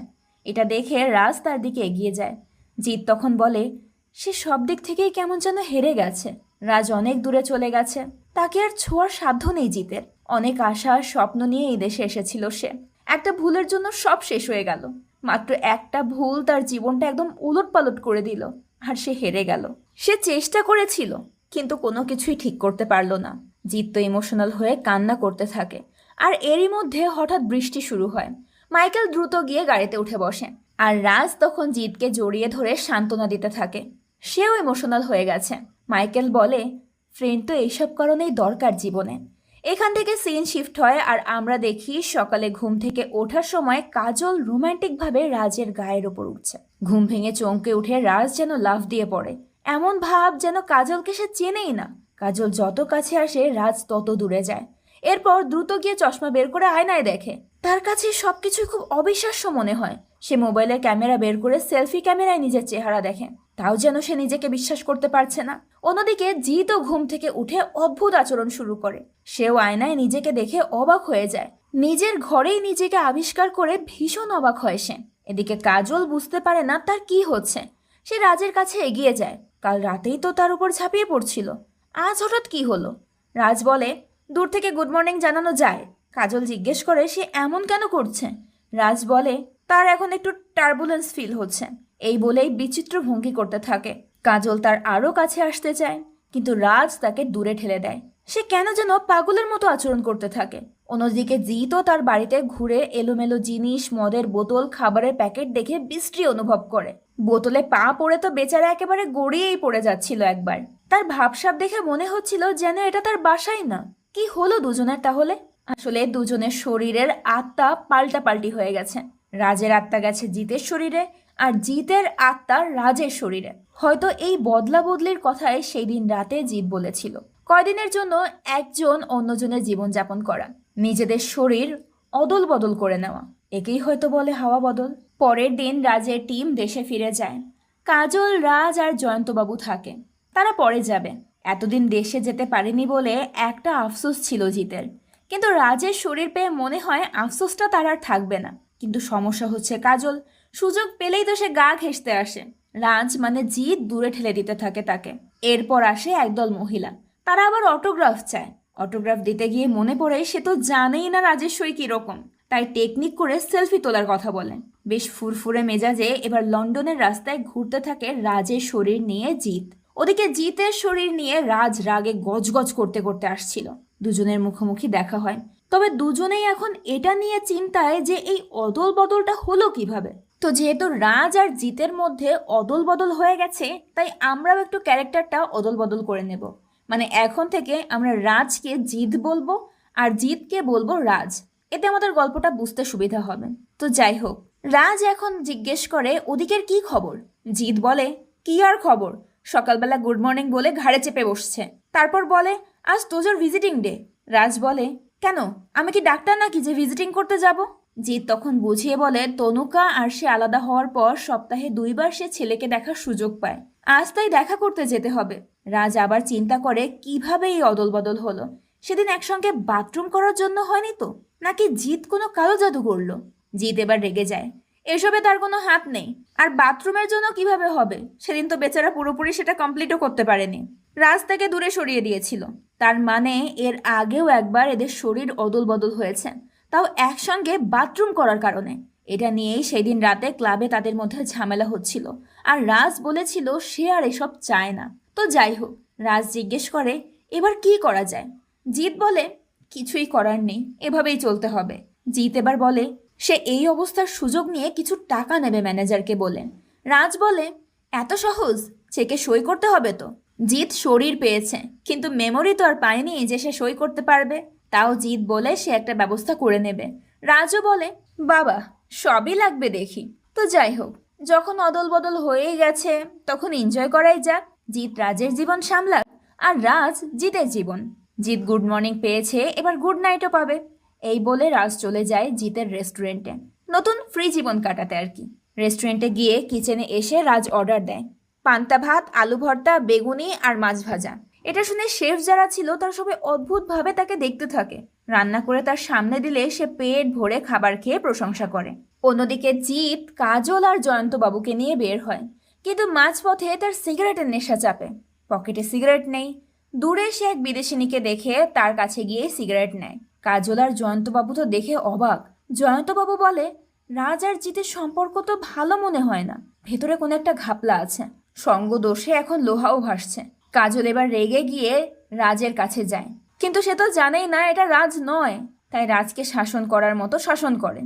এটা দেখে রাজ তার দিকে এগিয়ে যায়। জিৎ তখন বলে সে সব দিক থেকেই কেমন যেন হেরে গেছে। রাজ অনেক দূরে চলে গেছে, তাকে আর ছোঁয়ার সাধ্য নেই জিতের। অনেক আশা আর স্বপ্ন নিয়ে এই দেশে এসেছিল সে। একটা ভুলের জন্য সব শেষ হয়ে গেল। মাত্র একটা ভুল তার জীবনটা একদম উলটপালট করে দিল, আর সে হেরে গেল। সে চেষ্টা করেছিল, কিন্তু কোনো কিছুই ঠিক করতে পারলো না। জিৎ তো ইমোশনাল হয়ে কান্না করতে থাকে। আর এরই মধ্যে হঠাৎ বৃষ্টি শুরু হয়। মাইকেল দ্রুত গিয়ে গাড়িতে উঠে বসে, আর রাজ তখন জিৎকে জড়িয়ে ধরে সান্ত্বনা দিতে থাকে। সেও ইমোশনাল হয়ে গেছে। মাইকেল বলে ফ্রেন্ড তো এইসব কারণেই দরকার জীবনে। এখান থেকে সিন শিফট হয়, আর আমরা দেখি সকালে ঘুম থেকে ওঠার সময় কাজল রোম্যান্টিকভাবে রাজের গায়ের ওপর উঠছে। ঘুম ভেঙে চমকে উঠে রাজ যেন লাফ দিয়ে পড়ে। এমন ভাব যেন কাজলকে সে চেনেই না। কাজল যত কাছে আসে রাজ তত দূরে যায়। এরপর দ্রুত গিয়ে চশমা বের করে আয়নায় দেখে। তার কাছে সবকিছু খুব অবিশ্বাস্য মনে হয়। সে মোবাইলের ক্যামেরা বের করে সেলফি ক্যামেরায় নিজের চেহারা দেখে, তাও যেন সে নিজেকে বিশ্বাস করতে পারছে না। অন্যদিকে জিতও ঘুম থেকে উঠে অদ্ভুত আচরণ শুরু করে। সেও আয়নায় নিজেকে দেখে অবাক হয়ে যায়। নিজের ঘরেই নিজেকে আবিষ্কার করে ভীষণ অবাক হয় সে। এদিকে কাজল বুঝতে পারে না তার কি হচ্ছে। সে রাজের কাছে এগিয়ে যায়। কাল রাতেই তো তার উপর ঝাঁপিয়ে পড়ছিল, আজ হঠাৎ কি হলো? রাজ বলে দূর থেকে গুড মর্নিং জানানো যায়। কাজল জিজ্ঞেস করে সে এমন কেন করছে। রাজ বলে তার এখন একটু টার্বুলেন্স ফিল হচ্ছে। এই বলেই বিচিত্র ভঙ্গি করতে থাকে। কাজল তার আরো কাছে আসতে চায়, কিন্তু রাজ তাকে দূরে ঠেলে দেয়। সে কেন যেন পাগলের মতো আচরণ করতে থাকে। অন্যদিকে জিতও তার বাড়িতে ঘুরে এলোমেলো জিনিস, মদের বোতল, খাবারের প্যাকেট দেখে বিশ্রী অনুভব করে। বোতলে পা পড়ে তো বেচারা একেবারে গড়িয়েই পড়ে যাচ্ছিল একবার। তার ভাবসাব দেখে মনে হচ্ছিল যেন এটা তার বাসাই না। কি হলো দুজনের তাহলে? আসলে দুজনের শরীরের আত্মা পাল্টাপাল্টি হয়ে গেছে। রাজের আত্মা গেছে জিতের শরীরে, আর জিতের আত্মা রাজের শরীরে। হয়তো এই বদলা বদলির কথাই সেই দিন রাতে জিত বলেছিল। কয়দিনের জন্য একজন অন্যজনের জীবনযাপন করা, নিজেদের শরীর অদল বদল করে নেওয়া, একেই হয়তো বলে হাওয়া বদল। পরের দিন রাজের টিম দেশে ফিরে যায়। কাজল, রাজ আর জয়ন্তবাবু থাকে। তারা পরে যাবে। এতদিন দেশে যেতে পারেনি বলে একটা আফসোস ছিল জিতের। কিন্তু রাজের শরীর পেয়ে মনে হয় আফসোসটা তার আর থাকবে না। কিন্তু সমস্যা হচ্ছে কাজল। সুযোগ পেলেই তো সে গা ঘেঁষতে আসে। রাজ মানে জিত দূরে ঠেলে দিতে থাকে তাকে। এরপর আসে একদল মহিলা। তারা আবার অটোগ্রাফ চায়। অটোগ্রাফ দিতে গিয়ে মনে পড়ে সে তো জানেই না রাজের সই কিরকম। তাই টেকনিক করে সেলফি তোলার কথা বলেন। বেশ ফুরফুরে মেজাজে এবার লন্ডনের রাস্তায় ঘুরতে থাকে রাজের শরীর নিয়ে জিত। ওদিকে জিতের শরীর নিয়ে রাজ রাগে গজগজ করতে করতে আসছিল। দুজনের মুখোমুখি দেখা হয়। তবে দুজনেই এখন এটা নিয়ে চিন্তায় যে এই অদল বদলটা হলো কিভাবে। তো যেহেতু রাজ আর জিতের মধ্যে অদল বদল হয়ে গেছে, তাই আমরাও একটু ক্যারেক্টারটা অদল বদল করে নেব। মানে এখন থেকে আমরা রাজকে জিত বলবো আর জিতকে বলবো রাজ। এতে আমাদের গল্পটা বুঝতে সুবিধা হবে। তো যাই হোক, রাজ এখন জিজ্ঞেস করে ওদিকের কি খবর। জিত বলে, কি আর খবর, সকালবেলা গুড মর্নিং বলে ঘাড়ে চেপে বসছে। তারপর বলে, আজ তোজোর ভিজিটিং ডে। রাজ বলে, কেন, আমি কি ডাক্তার নাকি যে ভিজিটিং করতে যাব? জিৎ তখন বুঝিয়ে বলে, তনুকা আর সে আলাদা হওয়ার পর সপ্তাহে 2বার সে ছেলেকে দেখার সুযোগ পায়। আজ তাই দেখা করতে যেতে হবে। রাজ আবার চিন্তা করে কিভাবে এই অদল বদল হলো। সেদিন একসঙ্গে বাথরুম করার জন্য হয়নি তো, নাকি জিৎ কোনো কালো জাদু করলো? জিৎ এবার রেগে যায়। এসবে তার কোনো হাত নেই। আর বাথরুমের জন্য কিভাবে হবে? সেদিন তো বেচারা পুরোপুরি সেটা কমপ্লিটও করতে পারেনি। রাজ তাকে দূরে সরিয়ে দিয়েছিল। তার মানে এর আগেও একবার এদের শরীর অদল বদল হয়েছে, তাও একসঙ্গে বাথরুম করার কারণে। এটা নিয়েই সেই দিন রাতে ক্লাবে তাদের মধ্যে ঝামেলা হচ্ছিল। আর রাজ বলেছিল সে আর এসব চায় না। তো যাই হোক, রাজ জিজ্ঞেস করে, এবার কি করা যায়? জিৎ বলে, কিছুই করার নেই, এভাবেই চলতে হবে। জিৎ এবার বলে সে এই অবস্থার সুযোগ নিয়ে কিছু টাকা নেবে ম্যানেজারকে বলে। রাজ বলে, এত সহজ, চেকে সই করতে হবে তো? জিৎ শরীর পেয়েছে, কিন্তু মেমোরি তো আর পায়নি যে সে সই করতে পারবে। তাও জিৎ বলে সে একটা ব্যবস্থা করে নেবে। রাজও বলে, বাবা, সবই লাগবে দেখি। তো যাই হোক, যখন অদল বদল হয়েই গেছে তখন এনজয় করাই যাক। জিৎ রাজের জীবন সামলাক, আর রাজ জিতের জীবন। জিৎ গুড মর্নিং পেয়েছে, এবার গুড নাইটও পাবে। এই বলে রাজ চলে যায় জিতের রেস্টুরেন্টে, নতুন ফ্রি জীবন কাটাতে আর কি। রেস্টুরেন্টে গিয়ে কিচেনে এসে রাজ অর্ডার দেয়, পান্তা ভাত, আলু ভর্তা, বেগুনি আর মাছ ভাজা। এটা শুনে শেফ যারা ছিল তারা সবাই অদ্ভুতভাবে তাকে দেখতে থাকে। রান্না করে তার সামনে দিলে সে পেট ভরে খাবার খেয়ে প্রশংসা করে। অন্যদিকে জিৎ কাজল আর জয়ন্তবাবুকে নিয়ে বের হয়, কিন্তু মাঝপথে তার সিগারেটের নেশা চাপে। পকেটে সিগারেট নেই। দূরে সে এক বিদেশিনীকে দেখে তার কাছে গিয়ে সিগারেট নেয়। কাজল আর জয়ন্তবাবু তো দেখে অবাক। জয়ন্তবাবু বলে, রাজ আর জিতের সম্পর্ক তো ভালো মনে হয় না, ভেতরে কোনো একটা ঘাপলা আছে। সঙ্গ দোষে এখন লোহাও ভাসছে। কাজল এবার রেগে গিয়ে রাজের কাছে যায়, কিন্তু সে তো জানেই না এটা রাজ নয়। তাই রাজকে শাসন করার মতো শাসন করে,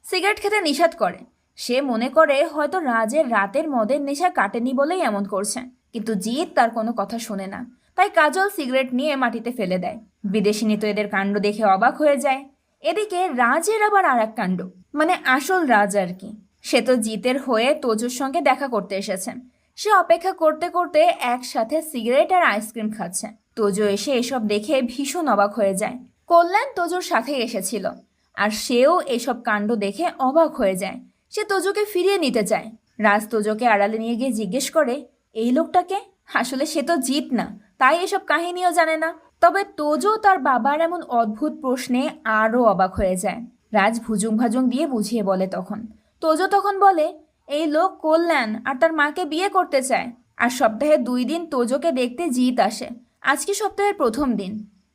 সিগারেট খেতে নিষেধ করে। সে মনে করে হয়তো রাজের রাতের মদের নেশা কাটেনি বলেই এমন করছে। কিন্তু জিৎ তার কোনো কথা শোনে না। তাই কাজল সিগারেট নিয়ে মাটিতে ফেলে দেয়। বিদেশিনী তো এদের কাণ্ড দেখে অবাক হয়ে যায়। এদিকে রাজের আবার আর এক কাণ্ড, মানে আসল রাজ আর কি। সে তো জিতের হয়ে তোজোর সঙ্গে দেখা করতে এসেছে। সে অপেক্ষা করতে করতে একসাথে সিগারেট আর আইসক্রিম খাচ্ছে। তোজো এসে এসব দেখে ভীষণ অবাক হয়ে যায়। কল্যাণ তোজোর সাথে এসেছিল, আর সেও এসব কাণ্ড দেখে অবাক হয়ে যায়। সে তোজোকে ফিরিয়ে নিতে চায়। রাজ তোজোকে আড়ালে নিয়ে গিয়ে জিজ্ঞেস করে, এই লোকটাকে? আসলে সে তো জিত না, তাই এসব কাহিনীও জানে না। তবে তোজো তার বাবার এমন অদ্ভুত প্রশ্নে আরও অবাক হয়ে যায়। রাজ ভুজুং ভাজুং দিয়ে বুঝিয়ে বলে তখন। তোজো তখন বলে, এই লোক কল্যাণ আর তার মাকে বিয়ে করতে চায়। আর সপ্তাহে 2 দিন তোজোকে দেখতে জিত আসে। আজকে সপ্তাহের প্রথম দিন।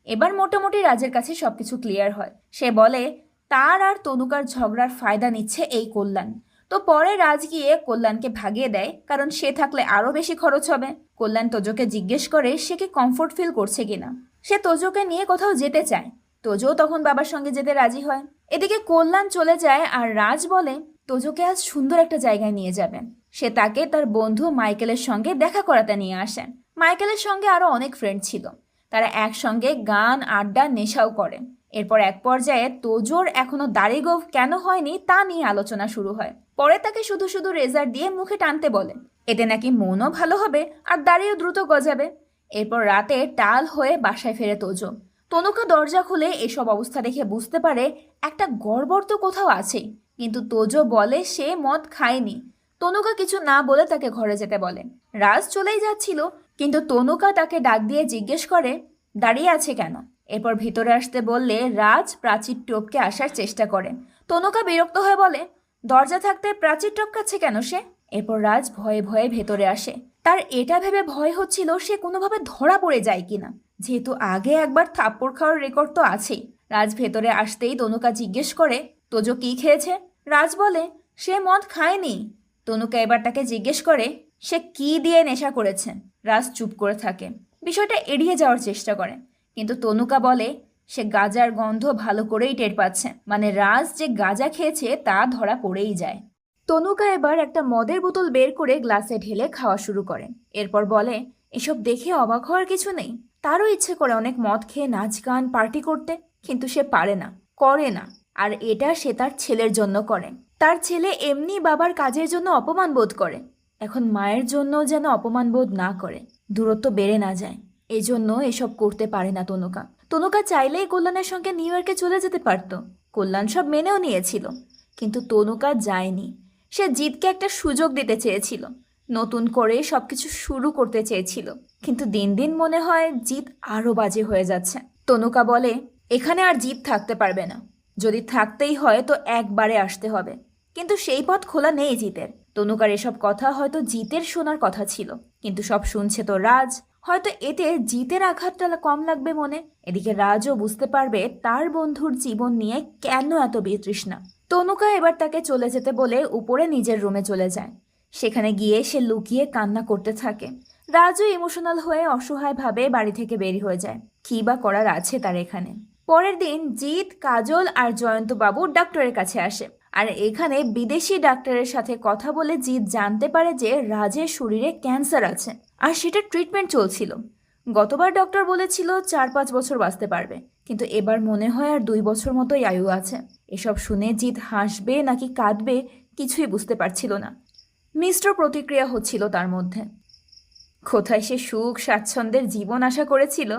এবার মোটামুটি রাজের কাছে সবকিছু ক্লিয়ার হয়। সে বলে, তার আর তনুকার ঝগড়ার ফায়দা নিচ্ছে এই কল্যাণ। তো পরে রাজ গিয়ে কল্যাণকে ভাগিয়ে দেয়, কারণ সে থাকলে আরো বেশি খরচ হবে। কল্যাণ তোজোকে জিজ্ঞেস করে সে কি কমফোর্ট ফিল করছে কিনা। সে তোজোকে নিয়ে কোথাও যেতে চায়। তোজো তখন বাবার সঙ্গে যেতে রাজি হয়। এদিকে কল্যাণ চলে যায় আর রাজ বলে তোজোকে আজ সুন্দর একটা জায়গায় নিয়ে যাবে। সে তাকে তার বন্ধু মাইকেলের সঙ্গে দেখা করাতে নিয়ে আসে। মাইকেলের সঙ্গে আরো অনেক ফ্রেন্ড ছিল। তারা একসঙ্গে গান, আড্ডা, নেশাও করে। এরপর এক পর্যায়ে তোজোর এখনো দাড়ি গোঁফ কেন হয়নি তা নিয়ে আলোচনা শুরু হয়। পরে তাকে শুধু শুধু রেজার দিয়ে মুখে টানতে বলে। এতে নাকি মনও ভালো হবে আর দাড়িও দ্রুত গজাবে। এরপর রাতে টাল হয়ে বাসায় ফেরে তোজো। তনুকা দরজা খুলে এসব অবস্থা দেখে বুঝতে পারে একটা গড়বড় তো কোথাও আছেই। কিন্তু তোজো বলে সে মদ খায়নি। তনুকা কিছু না বলে তাকে ঘরে যেতে বলে। রাজ চলেই যাচ্ছিল, কিন্তু তনুকা তাকে ডাক দিয়ে জিজ্ঞেস করে দাঁড়িয়ে আছে কেন। এরপর ভিতরে আসতে বললে রাজ প্রাচীর টপকে আসার চেষ্টা করে। তনুকা বিরক্ত হয়ে বলে দরজা থাকতে প্রাচীর টপকাচ্ছে কেন সে। এরপর রাজ ভয়ে ভয়ে ভেতরে আসে। তার এটা ভেবে ভয় হচ্ছিল সে কোনোভাবে ধরা পড়ে যায় কিনা, যেহেতু আগে একবার থাপ্পড় খাওয়ার রেকর্ড তো আছেই। রাজ ভেতরে আসতেই তনুকা জিজ্ঞেস করে তোজো কি খেয়েছে। রাজ বলে সে মদ খায়নি। তনুকা এবার তাকে জিজ্ঞেস করে সে কি দিয়ে নেশা করেছে। রাজ চুপ করে থাকে, বিষয়টা এড়িয়ে যাওয়ার চেষ্টা করে। কিন্তু তনুকা বলে সে গাঁজার গন্ধ ভালো করেই টের পাচ্ছে, মানে রাজ যে গাঁজা খেয়েছে তা ধরা পড়েই যায়। তনুকা এবার একটা মদের বোতল বের করে গ্লাসে ঢেলে খাওয়া শুরু করে। এরপর বলে এসব দেখে অবাক হওয়ার কিছু নেই। তারও ইচ্ছে করে অনেক মদ খেয়ে নাচ গান পার্টি করতে, কিন্তু সে পারে না, করে না। আর এটা সে তার ছেলের জন্য করে। তার ছেলে এমনি বাবার কাজের জন্য অপমান বোধ করে, এখন মায়ের জন্য যেন অপমান বোধ না করে, দূরত্ব বেড়ে না যায়। এই জন্য এসব করতে পারে না তনুকা। তনুকা চাইলেই কল্যাণের সঙ্গে নিউ ইয়র্কে চলে যেতে পারত। কল্যাণ সব মেনেও নিয়েছিল, কিন্তু তনুকা যায়নি। সে জিতকে একটা সুযোগ দিতে চেয়েছিল, নতুন করে সবকিছু শুরু করতে চেয়েছিল। কিন্তু দিন দিন মনে হয় জিত আরো বাজে হয়ে যাচ্ছে। তনুকা বলে এখানে আর জিত থাকতে পারবে না, যদি থাকতেই হয় তো একবারে আসতে হবে। কিন্তু সেই পথ খোলা নেই জিতের। তনুকার এসব কথা হয়তো জিতের শোনার কথা ছিল, কিন্তু সব শুনছে তো রাজ। হয়তো এতে জিতের আঘাতটা কম লাগবে মনে। এদিকে রাজও বুঝতে পারবে তার বন্ধুর জীবন নিয়ে কেন এত বিতৃষ্ণা। তনুকা এবার তাকে চলে যেতে বলে উপরে নিজের রুমে চলে যায়। সেখানে গিয়ে সে লুকিয়ে কান্না করতে থাকে। রাজও ইমোশনাল হয়ে অসহায়ভাবে বাড়ি থেকে বের হয়ে যায়। কী বা করার আছে তার এখানে। পরের দিন জিৎ, কাজল আর জয়ন্তবাবু ডাক্তারের কাছে আসে। আর এখানে বিদেশি ডাক্তারের সাথে কথা বলে জিৎ জানতে পারে যে রাজের শরীরে ক্যান্সার আছে, আর সেটা ট্রিটমেন্ট চলছিল। গতবার ডক্টর বলেছিল 4-5 বছর বাঁচতে পারবে, কিন্তু এবার মনে হয় আর 2 বছর মতোই আয়ু আছে। এসব শুনে জিৎ হাসবে নাকি কাঁদবে কিছুই বুঝতে পারছিল না। মিশ্র প্রতিক্রিয়া হচ্ছিল তার মধ্যে। কোথায় সে সুখ স্বাচ্ছন্দ্যের জীবন আশা করেছিল,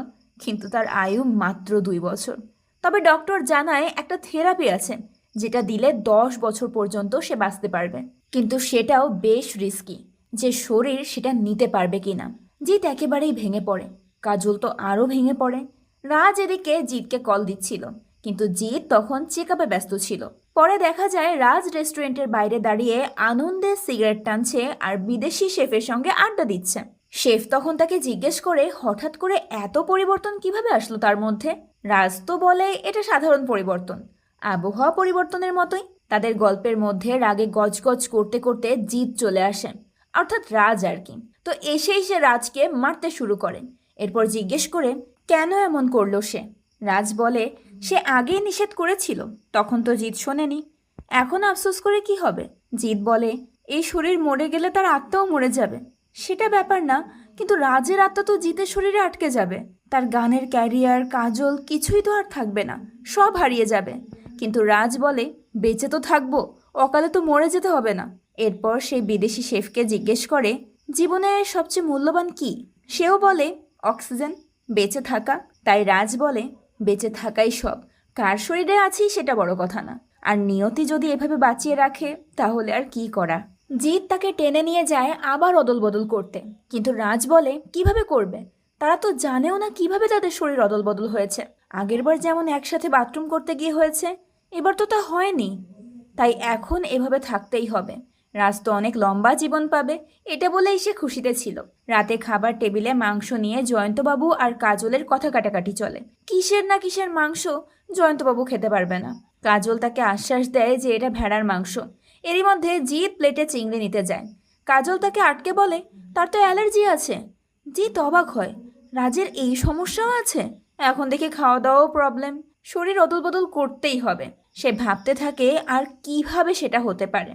কিন্তু তার আয়ু মাত্র 2 বছর। তবে ডক্টর জানায় একটা থেরাপি আছে যেটা দিলে 10 বছর পর্যন্ত সে বাঁচতে পারবে, কিন্তু সেটাও বেশ রিস্কি, যে শরীর সেটা নিতে পারবে কিনা। জিৎ একেবারেই ভেঙে পড়ে। কাজল তো আরও ভেঙে পড়ে। রাজ এদিকে জিৎকে কল দিচ্ছিল, কিন্তু জিৎ তখন চেক আপে ব্যস্ত ছিল। পরে দেখা যায় রাজ রেস্টুরেন্টের বাইরে দাঁড়িয়ে আনন্দে সিগারেট টানছে আর বিদেশি শেফের সঙ্গে আড্ডা দিচ্ছে। শেফ তখন তাকে জিজ্ঞেস করে হঠাৎ করে এত পরিবর্তন কিভাবে আসলো তার মধ্যে। রাজ তো বলে এটা সাধারণ পরিবর্তন, আবহাওয়া পরিবর্তনের মতোই। তাদের গল্পের মধ্যে রাগে গজগজ করতে করতে জিৎ চলে আসে, অর্থাৎ রাজ আর কি। তো এসেই সে রাজকে মারতে শুরু করে। এরপর জিজ্ঞেস করে কেন এমন করলো সে। রাজ বলে সে আগেই নিষেধ করেছিল, তখন তো জিৎ শোনেনি, এখন আফসোস করে কি হবে। জিৎ বলে এই শরীর মরে গেলে তার আত্মাও মরে যাবে, সেটা ব্যাপার না, কিন্তু রাজের আত্মা তো জিতের শরীরে আটকে যাবে। তার গানের ক্যারিয়ার, কাজল কিছুই তো আর থাকবে না, সব হারিয়ে যাবে। কিন্তু রাজ বলে বেঁচে তো থাকবো, অকালে তো মরে যেতে হবে না। এরপর সেই বিদেশি শেফকে জিজ্ঞেস করে জীবনের সবচেয়ে মূল্যবান কি। সেও বলে অক্সিজেন, বেঁচে থাকা। তাই রাজ বলে বেঁচে থাকাই সব, কার শরীরে আছি সেটা বড় কথা না। আর নিয়তি যদি এভাবে বাঁচিয়ে রাখে তাহলে আর কি করা। জিৎ তাকে টেনে নিয়ে যায় আবার অদল বদল করতে, কিন্তু রাজ বলে কিভাবে করবে, তারা তো জানেও না কিভাবে তাদের শরীর অদল বদল হয়েছে। আগেরবার যেমন একসাথে বাথরুম করতে গিয়ে হয়েছে, এবার তো তা হয়নি। তাই এখন এভাবে থাকতেই হবে। রাজ তো অনেক লম্বা জীবন পাবে, এটা বলেই সে খুশিতে ছিল। রাতে খাবার টেবিলে মাংস নিয়ে জয়ন্তবাবু আর কাজলের কথা কাটাকাটি চলে। কিসের না কিসের মাংস জয়ন্তবাবু খেতে পারবে না। কাজল তাকে আশ্বাস দেয় যে এটা ভেড়ার মাংস। এরই মধ্যে জিৎ প্লেটে চিংড়ি নিতে যায়। কাজল তাকে আটকে বলে তার তো অ্যালার্জি আছে। জিৎ অবাক হয়, রাজের এই সমস্যাও আছে। এখন দেখি খাওয়া দাওয়াও প্রবলেম, শরীর অদল বদল করতেই হবে। সে ভাবতে থাকে আর কিভাবে সেটা হতে পারে।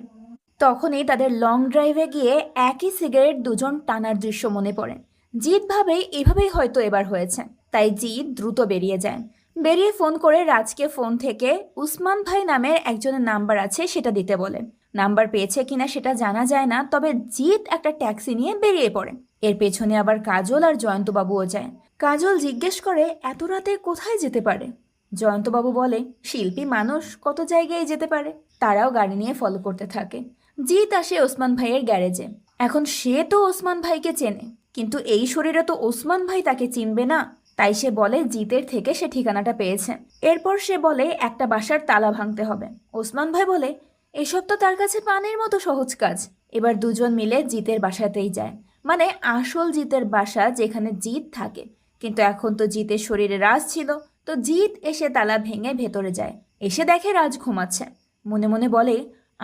তখনই তাদের লং ড্রাইভে গিয়ে একই সিগারেট দুজন টানার দৃশ্য মনে পড়ে। জিৎ ভাবে এভাবেই হয়তো এবার হয়েছে, তাই জিৎ দ্রুত বেরিয়ে যায়। বেরিয়ে ফোন করে রাজকে ফোন থেকে উসমান ভাই নামের একজনের নাম্বার আছে সেটা দিতে বলে। নাম্বার পেয়েছে কিনা সেটা জানা যায় না, তবে জিৎ একটা ট্যাক্সি নিয়ে বেরিয়ে পড়ে। এর পেছনে আবার কাজল আর জয়ন্তবাবুও যায়। কাজল জিজ্ঞেস করে এত রাতে কোথায় যেতে পারে। জয়ন্তবাবু বলে শিল্পী মানুষ কত জায়গায় যেতে পারে। তারাও গাড়ি নিয়ে ফলো করতে থাকে। জিৎ আসে ওসমান ভাইয়ের গ্যারেজে। এখন সে তো ওসমান ভাইকে চেনে, কিন্তু এই শরীরে তো ওসমান ভাই তাকে চিনবে না। তাই সে বলে জিতের থেকে সে ঠিকানাটা পেয়েছে। এরপর সে বলে একটা বাসার তালা ভাঙতে হবে। ওসমান ভাই বলে এসব তো তার কাছে পানির মতো সহজ কাজ। এবার দুজন মিলে জিতের বাসাতেই যায়, মানে আসল জিতের বাসা যেখানে জিত থাকে। কিন্তু এখন তো জিতের শরীরে রাজ ছিল, তো জিত এসে তালা ভেঙে ভেতরে যায়। এসে দেখে রাজ ঘুমাচ্ছে। মনে মনে বলে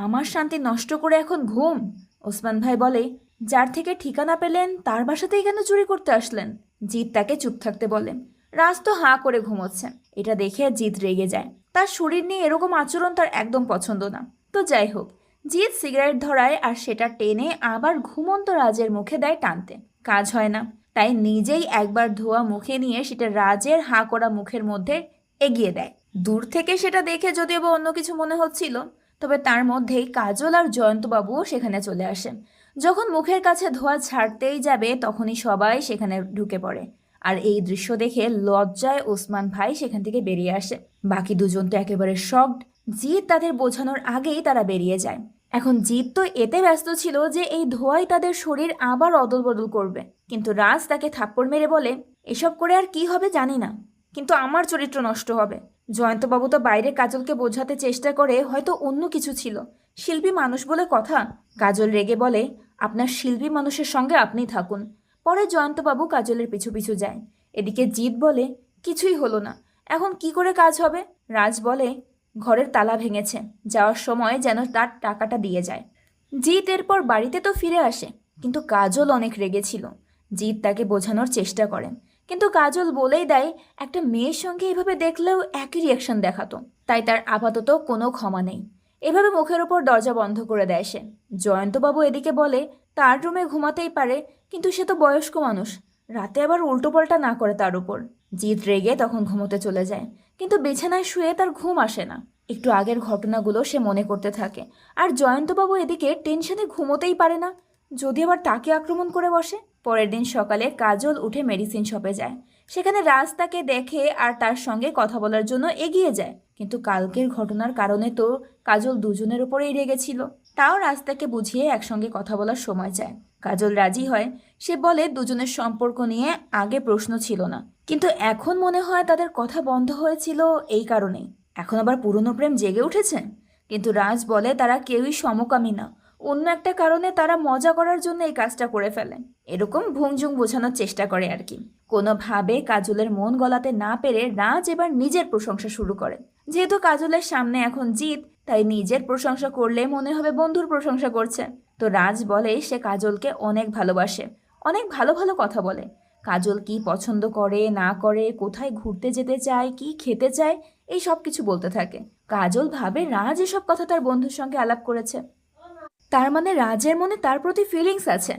আমার শান্তি নষ্ট করে এখন ঘুম। ওসমান ভাই বলে যার থেকে ঠিকানা পেলেন তার বাসাতেই কেন চুরি করতে আসলেন। জিৎ তাকে চুপ থাকতে বলে। রাজ তো হাঁ করে ঘুমোচ্ছে। এটা দেখে জিৎ রেগে যায়। তার শরীর নিয়ে এরকম আচরণ তার একদম পছন্দ না। তো যাই হোক, জিৎ সিগারেট ধরায় আর সেটা টেনে আবার ঘুমন্ত রাজের মুখে দেয় টানতে। কাজ হয় না, তাই নিজেই একবার ধোয়া মুখে নিয়ে সেটা রাজের হাঁ করা মুখের মধ্যে এগিয়ে দেয়। দূর থেকে সেটা দেখে যদিও বা অন্য কিছু মনে হচ্ছিল, তবে তার মধ্যেই কাজল আর জয়ন্তবাবুও সেখানে চলে আসে। যখন মুখের কাছে ধোয়া ছাড়তেই যাবে তখনই সবাই সেখানে ঢুকে পড়ে। আর এই দৃশ্য দেখে লজ্জায় ওসমান ভাই সেখান থেকে বেরিয়ে আসে। বাকি দুজন তো একেবারে শকড। জিৎ তাদের বোঝানোর আগেই তারা বেরিয়ে যায়। এখন জিৎ তো এতে ব্যস্ত ছিল যে এই ধোঁয়ায় তাদের শরীর আবার অদল বদল করবে। কিন্তু রাজ তাকে থাপ্পড় মেরে বলে এসব করে আর কি হবে জানি না, কিন্তু আমার চরিত্র নষ্ট হবে। জয়ন্তবাবু তো বাইরে কাজলকে বোঝাতে চেষ্টা করে হয়তো অন্য কিছু ছিল, শিল্পী মানুষ বলে কথা। কাজল রেগে বলে আপনার শিল্পী মানুষের সঙ্গে আপনি থাকুন। পরে জয়ন্তবাবু কাজলের পিছু পিছু যায়। এদিকে জিৎ বলে কিছুই হলো না, এখন কি করে কাজ হবে। রাজ বলে ঘরের তালা ভেঙেছে, যাওয়ার সময় যেন তার টাকাটা দিয়ে যায়। জিৎ এরপর বাড়িতে তো ফিরে আসে, কিন্তু কাজল অনেক রেগেছিল। জিৎ তাকে বোঝানোর চেষ্টা করেন, কিন্তু কাজল বলেই দেয় একটা মেয়ের সঙ্গে এভাবে দেখলেও একই রিয়াকশন দেখাতো, তাই তার আপাতত কোনো ক্ষমা নেই। এভাবে মুখের ওপর দরজা বন্ধ করে দেয় সে। জয়ন্তবাবু এদিকে বলে তার রুমে ঘুমাতেই পারে, কিন্তু সে তো বয়স্ক মানুষ, রাতে আবার উল্টোপাল্টা না করে তার উপর। জিৎ রেগে তখন ঘুমোতে চলে যায়, কিন্তু বিছানায় শুয়ে তার ঘুম আসে না। একটু আগের ঘটনাগুলো সে মনে করতে থাকে। আর জয়ন্তবাবু এদিকে টেনশনে ঘুমোতেই পারে না, যদি আবার তাকে আক্রমণ করে বসে। পরের দিন সকালে কাজল উঠে মেডিসিন শপে যায়। সেখানে রাজ তাকে দেখে আর তার সঙ্গে কথা বলার জন্য এগিয়ে যায়, কিন্তু কালকের ঘটনার কারণে তো কাজল দুজনের উপরেই রেগেছিল। তাও রাজ তাকে বুঝিয়ে একসঙ্গে কথা বলার সময় চায়। কাজল রাজি হয়। সে বলে দুজনের সম্পর্ক নিয়ে আগে প্রশ্ন ছিল না, কিন্তু এখন মনে হয় তাদের কথা বন্ধ হয়েছিল এই কারণেই। এখন আবার পুরনো প্রেম জেগে উঠেছে। কিন্তু রাজ বলে তারা কেউই সমকামী না, অন্য একটা কারণে তারা মজা করার জন্য এই কাজটা করে ফেলে। এরকম ভুংজুং বোঝানোর চেষ্টা করে আর কি। কোনোভাবে কাজলের মন গলাতে না পেরে রাজ এবার নিজের প্রশংসা শুরু করে। যেহেতু কাজলের সামনে এখন জিত, তাই নিজের প্রশংসা করলে মনে হবে বন্ধুর প্রশংসা করছে। তো রাজ বলে সে কাজলকে অনেক ভালোবাসে, অনেক ভালো ভালো কথা বলে। কাজল কি পছন্দ করে না করে, কোথায় ঘুরতে যেতে চায়, কি খেতে চায়, এই সব কিছু বলতে থাকে। কাজল ভাবে রাজ এসব কথা তার বন্ধুর সঙ্গে আলাপ করেছে, তার মানে রাজের মনে তার প্রতি ফিলিংস আছে।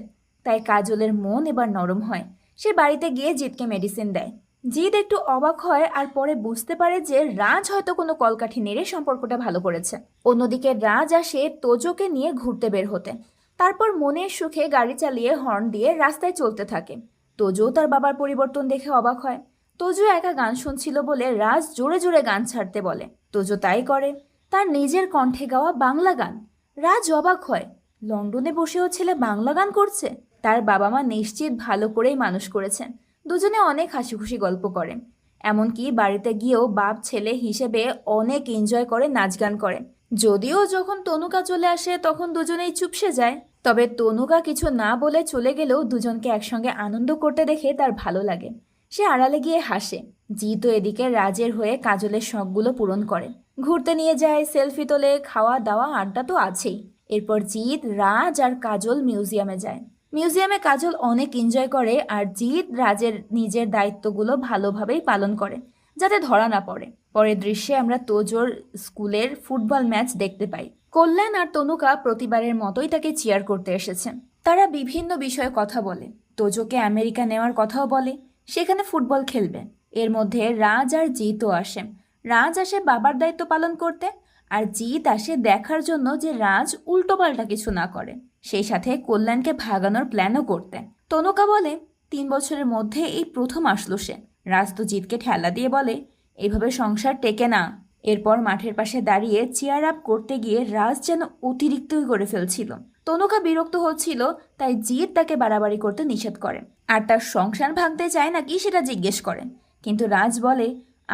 তাই কাজলের মন এবার নরম হয়। সে বাড়িতে গিয়ে জিতকে মেডিসিন দেয়। জিত একটু অবাক হয় আর পরে বুঝতে পারে যে রাজ হয়তো কোনো কলকাঠি নেড়ে সম্পর্কটা ভালো করেছে। অন্যদিকে রাজ আসে তোজোকে নিয়ে ঘুরতে বের হতে। তারপর মনের সুখে গাড়ি চালিয়ে হর্ন দিয়ে রাস্তায় চলতে থাকে। তোজো তার বাবার পরিবর্তন দেখে অবাক হয়। তোজো একা গান শুনছিল বলে রাজ জোরে জোরে গান ছাড়তে বলে। তোজো তাই করে, তার নিজের কণ্ঠে গাওয়া বাংলা গান। রাজ অবাক হয়, লন্ডনে বসেও ছেলে বাংলা গান করছে। তার বাবা মা নিশ্চিত ভালো করেই মানুষ করেছেন। দুজনে অনেক হাসি খুশি গল্প করেন। এমনকি বাড়িতে গিয়েও বাপ ছেলে হিসেবে অনেক এনজয় করে, নাচ গান করে। যদিও যখন তনুকা চলে আসে তখন দুজনেই চুপসে যায়। তবে তনুকা কিছু না বলে চলে গেলেও দুজনকে একসঙ্গে আনন্দ করতে দেখে তার ভালো লাগে। সে আড়ালে গিয়ে হাসে। জিতও এদিকে রাজের হয়ে কাজলের শখগুলো পূরণ করে। ঘুরতে নিয়ে যায়, সেলফি তোলে, খাওয়া দাওয়া আড্ডা তো আছেই। এরপর জিৎ, রাজ আর কাজল মিউজিয়ামে যায়। মিউজিয়ামে কাজল অনেক এনজয় করে আর জিৎ রাজের নিজের দায়িত্বগুলো ভালোভাবেই পালন করে, যাতে ধরা না পড়ে। পরের দৃশ্যে আমরা তোজোর স্কুলের ফুটবল ম্যাচ দেখতে পাই। কল্যাণ আর তনুকা প্রতিবারের মতোই তাকে চিয়ার করতে এসেছে। তারা বিভিন্ন বিষয়ে কথা বলে, তোজোকে আমেরিকা নেওয়ার কথাও বলে, সেখানে ফুটবল খেলবে। এর মধ্যে রাজ আর জিতও আসে। রাজ আসে বাবার দায়িত্ব পালন করতে, আর জিৎ আসে দেখার জন্য যে রাজ উল্টোপাল্টা কিছু না করে। সেই সাথে কল্যাণকে ভাগানোর প্ল্যানও করতে। তনুকা বলে 3 বছরের মধ্যে এই প্রথম আসলো সে। রাজ তো জিৎকে ঠেলা দিয়ে বলে, এভাবে সংসার টেকে না। এরপর মাঠের পাশে দাঁড়িয়ে চেয়ার আপ করতে গিয়ে রাজ যেন অতিরিক্তই করে ফেলছিল। তনুকা বিরক্ত হচ্ছিল, তাই জিৎ তাকে বাড়াবাড়ি করতে নিষেধ করে। আর তার সংসার ভাঙতে চায় নাকি সেটা জিজ্ঞেস করে। কিন্তু রাজ বলে,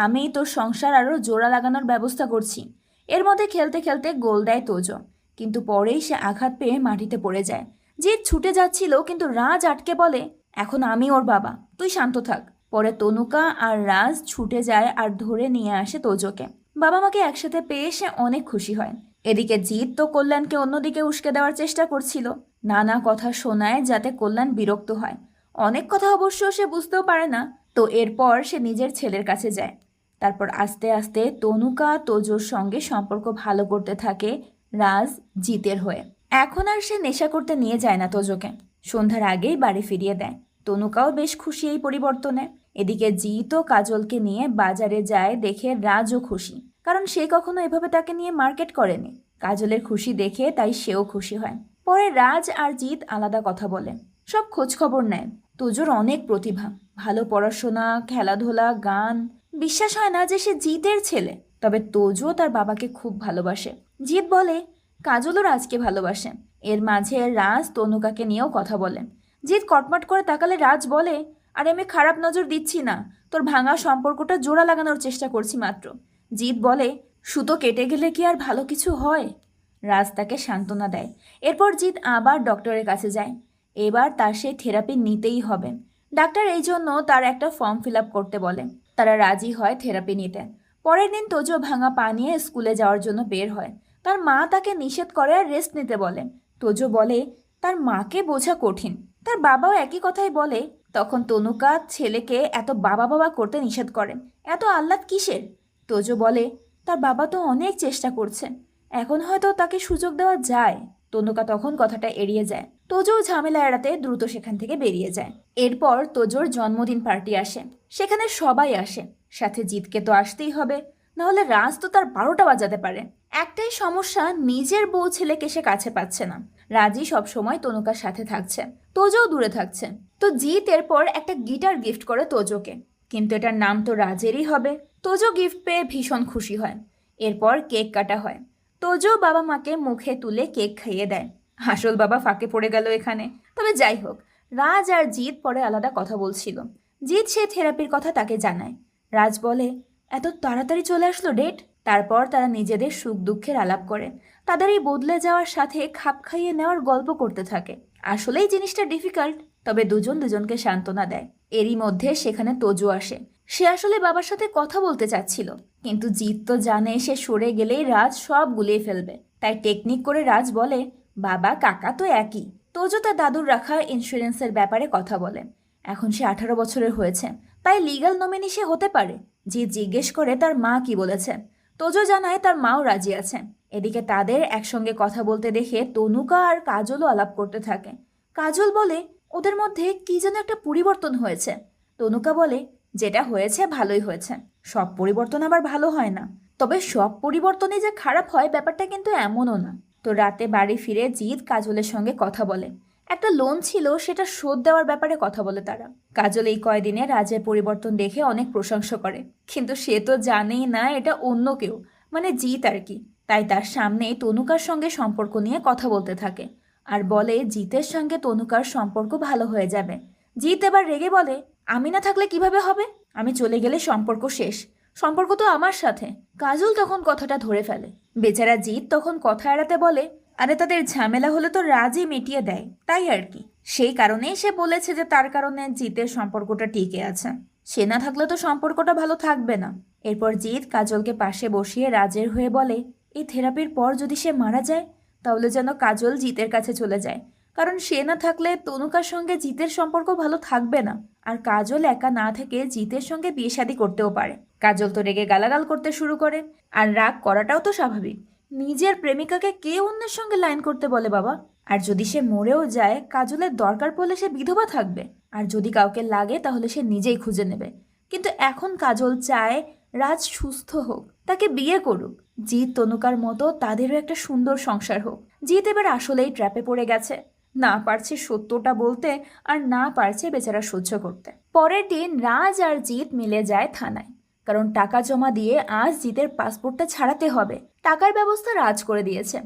আমি তোর সংসার আরও জোড়া লাগানোর ব্যবস্থা করছি। এর মধ্যে খেলতে খেলতে গোল দেয় তোজো, কিন্তু পরেই সে আঘাত পেয়ে মাটিতে পড়ে যায়। জিৎ ছুটে যাচ্ছিল, কিন্তু রাজ আটকে বলে, এখন আমি ওর বাবা, তুই শান্ত থাক। পরে তনুকা আর রাজ ছুটে যায় আর ধরে নিয়ে আসে তোজোকে। বাবা মাকে একসাথে পেয়ে সে অনেক খুশি হয়। এদিকে জিৎ তো কল্যাণকে অন্যদিকে উস্কে দেওয়ার চেষ্টা করছিল, নানা কথা শোনায় যাতে কল্যাণ বিরক্ত হয়। অনেক কথা অবশ্য সে বুঝতেও পারে না। তো এরপর সে নিজের ছেলের কাছে যায়। তারপর আস্তে আস্তে তনুকা তোজোর সঙ্গে সম্পর্ক ভালো করতে থাকে রাজ জিতের হয়ে। এখন আর সে নেশা করতে নিয়ে যায় না তোজোকে, সন্ধ্যার আগেই বাড়ি ফিরিয়ে দেয়। তনুকাও বেশ খুশি এই পরিবর্তনে। এদিকে জিতও কাজলকে নিয়ে বাজারে যায় দেখে রাজও খুশি, কারণ সে কখনো এভাবে তাকে নিয়ে মার্কেট করেনি। কাজলের খুশি দেখে তাই সেও খুশি হয়। পরে রাজ আর জিৎ আলাদা কথা বলে, সব খোঁজ খবর নেয়। তোজোর অনেক প্রতিভা, ভালো পড়াশোনা, খেলাধুলা, গান। বিশ্বাস হয় না যে সে জিতের ছেলে। তবে তোজো তার বাবাকে খুব ভালোবাসে। জিৎ বলে কাজলও রাজকে ভালোবাসে। এর মাঝে রাজ তনুকাকে নিয়েও কথা বলে। জিৎ কটমট করে তাকালে রাজ বলে, আরে আমি খারাপ নজর দিচ্ছি না, তোর ভাঙা সম্পর্কটা জোড়া লাগানোর চেষ্টা করছি মাত্র। জিৎ বলে, সুতো কেটে গেলে কি আর ভালো কিছু হয়? রাজ তাকে সান্ত্বনা দেয়। এরপর জিৎ আবার ডক্টরের কাছে যায়। এবার তার সেই থেরাপি নিতেই হবে। ডাক্তার এই জন্য তার একটা ফর্ম ফিল আপ করতে বলে। তারা রাজি হয় থেরাপি নিতে। পরের দিন তোজো ভাঙা পা নিয়ে স্কুলে যাওয়ার জন্য বের হয়। তার মা তাকে নিষেধ করে আর রেস্ট নিতে বলে। তোজো বলে তার মাকে বোঝা কঠিন। তার বাবাও একই কথাই বলে। তখন তনুকা ছেলেকে এত বাবা বাবা করতে নিষেধ করে। এত আহ্লাদ কিসের? তোজো বলে তার বাবা তো অনেক চেষ্টা করছে, এখন হয়তো তাকে সুযোগ দেওয়া যায়। তনুকা তখন কথাটা এড়িয়ে যায়। তোজো ঝামেলা এড়াতে দ্রুত সেখান থেকে বেরিয়ে যায়। এরপর তোজোর জন্মদিন পার্টি আসে। সেখানে সবাই আসে, সাথে জিতকে তো আসতেই হবে, নাহলে রাজ তো তার 12টা বাজাতে পারে। একটাই সমস্যা, নিজের বউ ছেলেকে সে কাছে পাচ্ছে না। রাজি সবসময় তনুকার সাথে থাকছে, তোজোও দূরে থাকছে। তো জিত এরপর একটা গিটার গিফট করে তোজোকে, কিন্তু এটার নাম তো রাজেরই হবে। তোজো গিফট পেয়ে ভীষণ খুশি হয়। এরপর কেক কাটা হয়। তোজো বাবা মাকে মুখে তুলে কেক খাইয়ে দেয়। আসল বাবা ফাঁকে পড়ে গেল এখানে। তবে যাই হোক, রাজ আর জিৎ পরে আলাদা কথা বলছিল। জিৎ সে থেরাপির কথা তাকে জানায়। রাজ বলে, এত তাড়াতাড়ি চলে আসলো ডেট? তারপর তারা নিজেদের সুখ দুঃখের আলাপ করে। তাদের এই বদলে যাওয়ার সাথে খাপ খাইয়ে নেওয়ার গল্প করতে থাকে। আসলেই জিনিসটা ডিফিকাল্ট, তবে দুজন দুজনকে সান্ত্বনা দেয়। এরই মধ্যে সেখানে তোজো আসে। সে আসলে বাবার সাথে কথা বলতে চাচ্ছিল, কিন্তু জিৎ তো জানে সে সরে গেলেই রাজ সব গুলিয়ে ফেলবে। তাই টেকনিক করে রাজ বলে, বাবা কাকা তো একই। তোজো তার দাদুর রাখা ইন্স্যুরেন্সের ব্যাপারে কথা বলে। এখন সে 18 বছরের হয়েছে, তাই লিগ্যাল নমিনি সে হতে পারে। জিৎ জিজ্ঞেস করে তার মা কি বলেছে। তোজো জানায় তার মাও রাজি আছে। এদিকে তাদের একসঙ্গে কথা বলতে দেখে তনুকা আর কাজলও আলাপ করতে থাকে। কাজল বলে ওদের মধ্যে কি যেন একটা পরিবর্তন হয়েছে। তনুকা বলে, যেটা হয়েছে ভালোই হয়েছে, সব পরিবর্তন আবার ভালো হয় না। তবে সব পরিবর্তনই যে খারাপ হয় ব্যাপারটা কিন্তু এমনও না। তো রাতে বাড়ি ফিরে জিৎ কাজলের সঙ্গে কথা বলে। একটা লোন ছিল, সেটা শোধ দেওয়ার ব্যাপারে কথা বলে তারা। কাজল এই কয়দিনে রাজের পরিবর্তন দেখে অনেক প্রশংসা করে, কিন্তু সে তো জানেই না এটা অন্য কেউ, মানে জিৎ আর কি। তাই তার সামনে তনুকার সঙ্গে সম্পর্ক নিয়ে কথা বলতে থাকে আর বলে জিতের সঙ্গে তনুকার সম্পর্ক ভালো হয়ে যাবে। জিৎ এবার রেগে বলে, আমি না থাকলে কিভাবে হবে? আমি চলে গেলে সম্পর্ক শেষ, সম্পর্ক তো আমার সাথে। কাজল তখন কথাটা ধরে ফেলে। বেচারা জিৎ তখন কথা এড়াতে বলে, আরে তাদের ঝামেলা হলে তো রাজই মিটিয়ে দেয়, তাই আর কি। সেই কারণেই সে বলেছে যে তার কারণে জিতের সম্পর্কটা টিকে আছে। সে না থাকলে তো সম্পর্কটা ভালো থাকবে না। এরপর জিৎ কাজলকে পাশে বসিয়ে রাজের হয়ে বলে, এই থেরাপির পর যদি সে মারা যায় তাহলে যেন কাজল জিতের কাছে চলে যায়, কারণ সে না থাকলে তনুকার সঙ্গে জিতের সম্পর্ক ভালো থাকবে না, আর কাজল একা না থেকে জিতের সঙ্গে বিয়ে শাদী করতেও পারে। কাজল তো রেগে গালাগাল করতে শুরু করে, আর রাগ করাটাও তো স্বাভাবিক, নিজের প্রেমিকাকে কে অন্যের সঙ্গে লাইন করতে বলে বাবা। আর যদি সে মরেও যায় কাজলের দরকার পড়লে সে বিধবা থাকবে, আর যদি কাউকে লাগে তাহলে সে নিজেই খুঁজে নেবে। কিন্তু এখন কাজল চায় রাজ সুস্থ হোক, তাকে বিয়ে করুক, জিৎ তনুকার মতো তাদেরও একটা সুন্দর সংসার হোক। জিৎ এবার আসলেই ট্র্যাপে পড়ে গেছে, না পারছে সত্যটা বলতে, আর না পারছে বেচারা সহ্য করতে। পরের দিন রাজ আর জিৎ মিলে যায় থানায়, কারণ টাকা জমা দিয়ে আজ জিতের পাসপোর্টটা ছাড়াতে হবে। টাকার ব্যবস্থা রাজ করে দিয়েছে,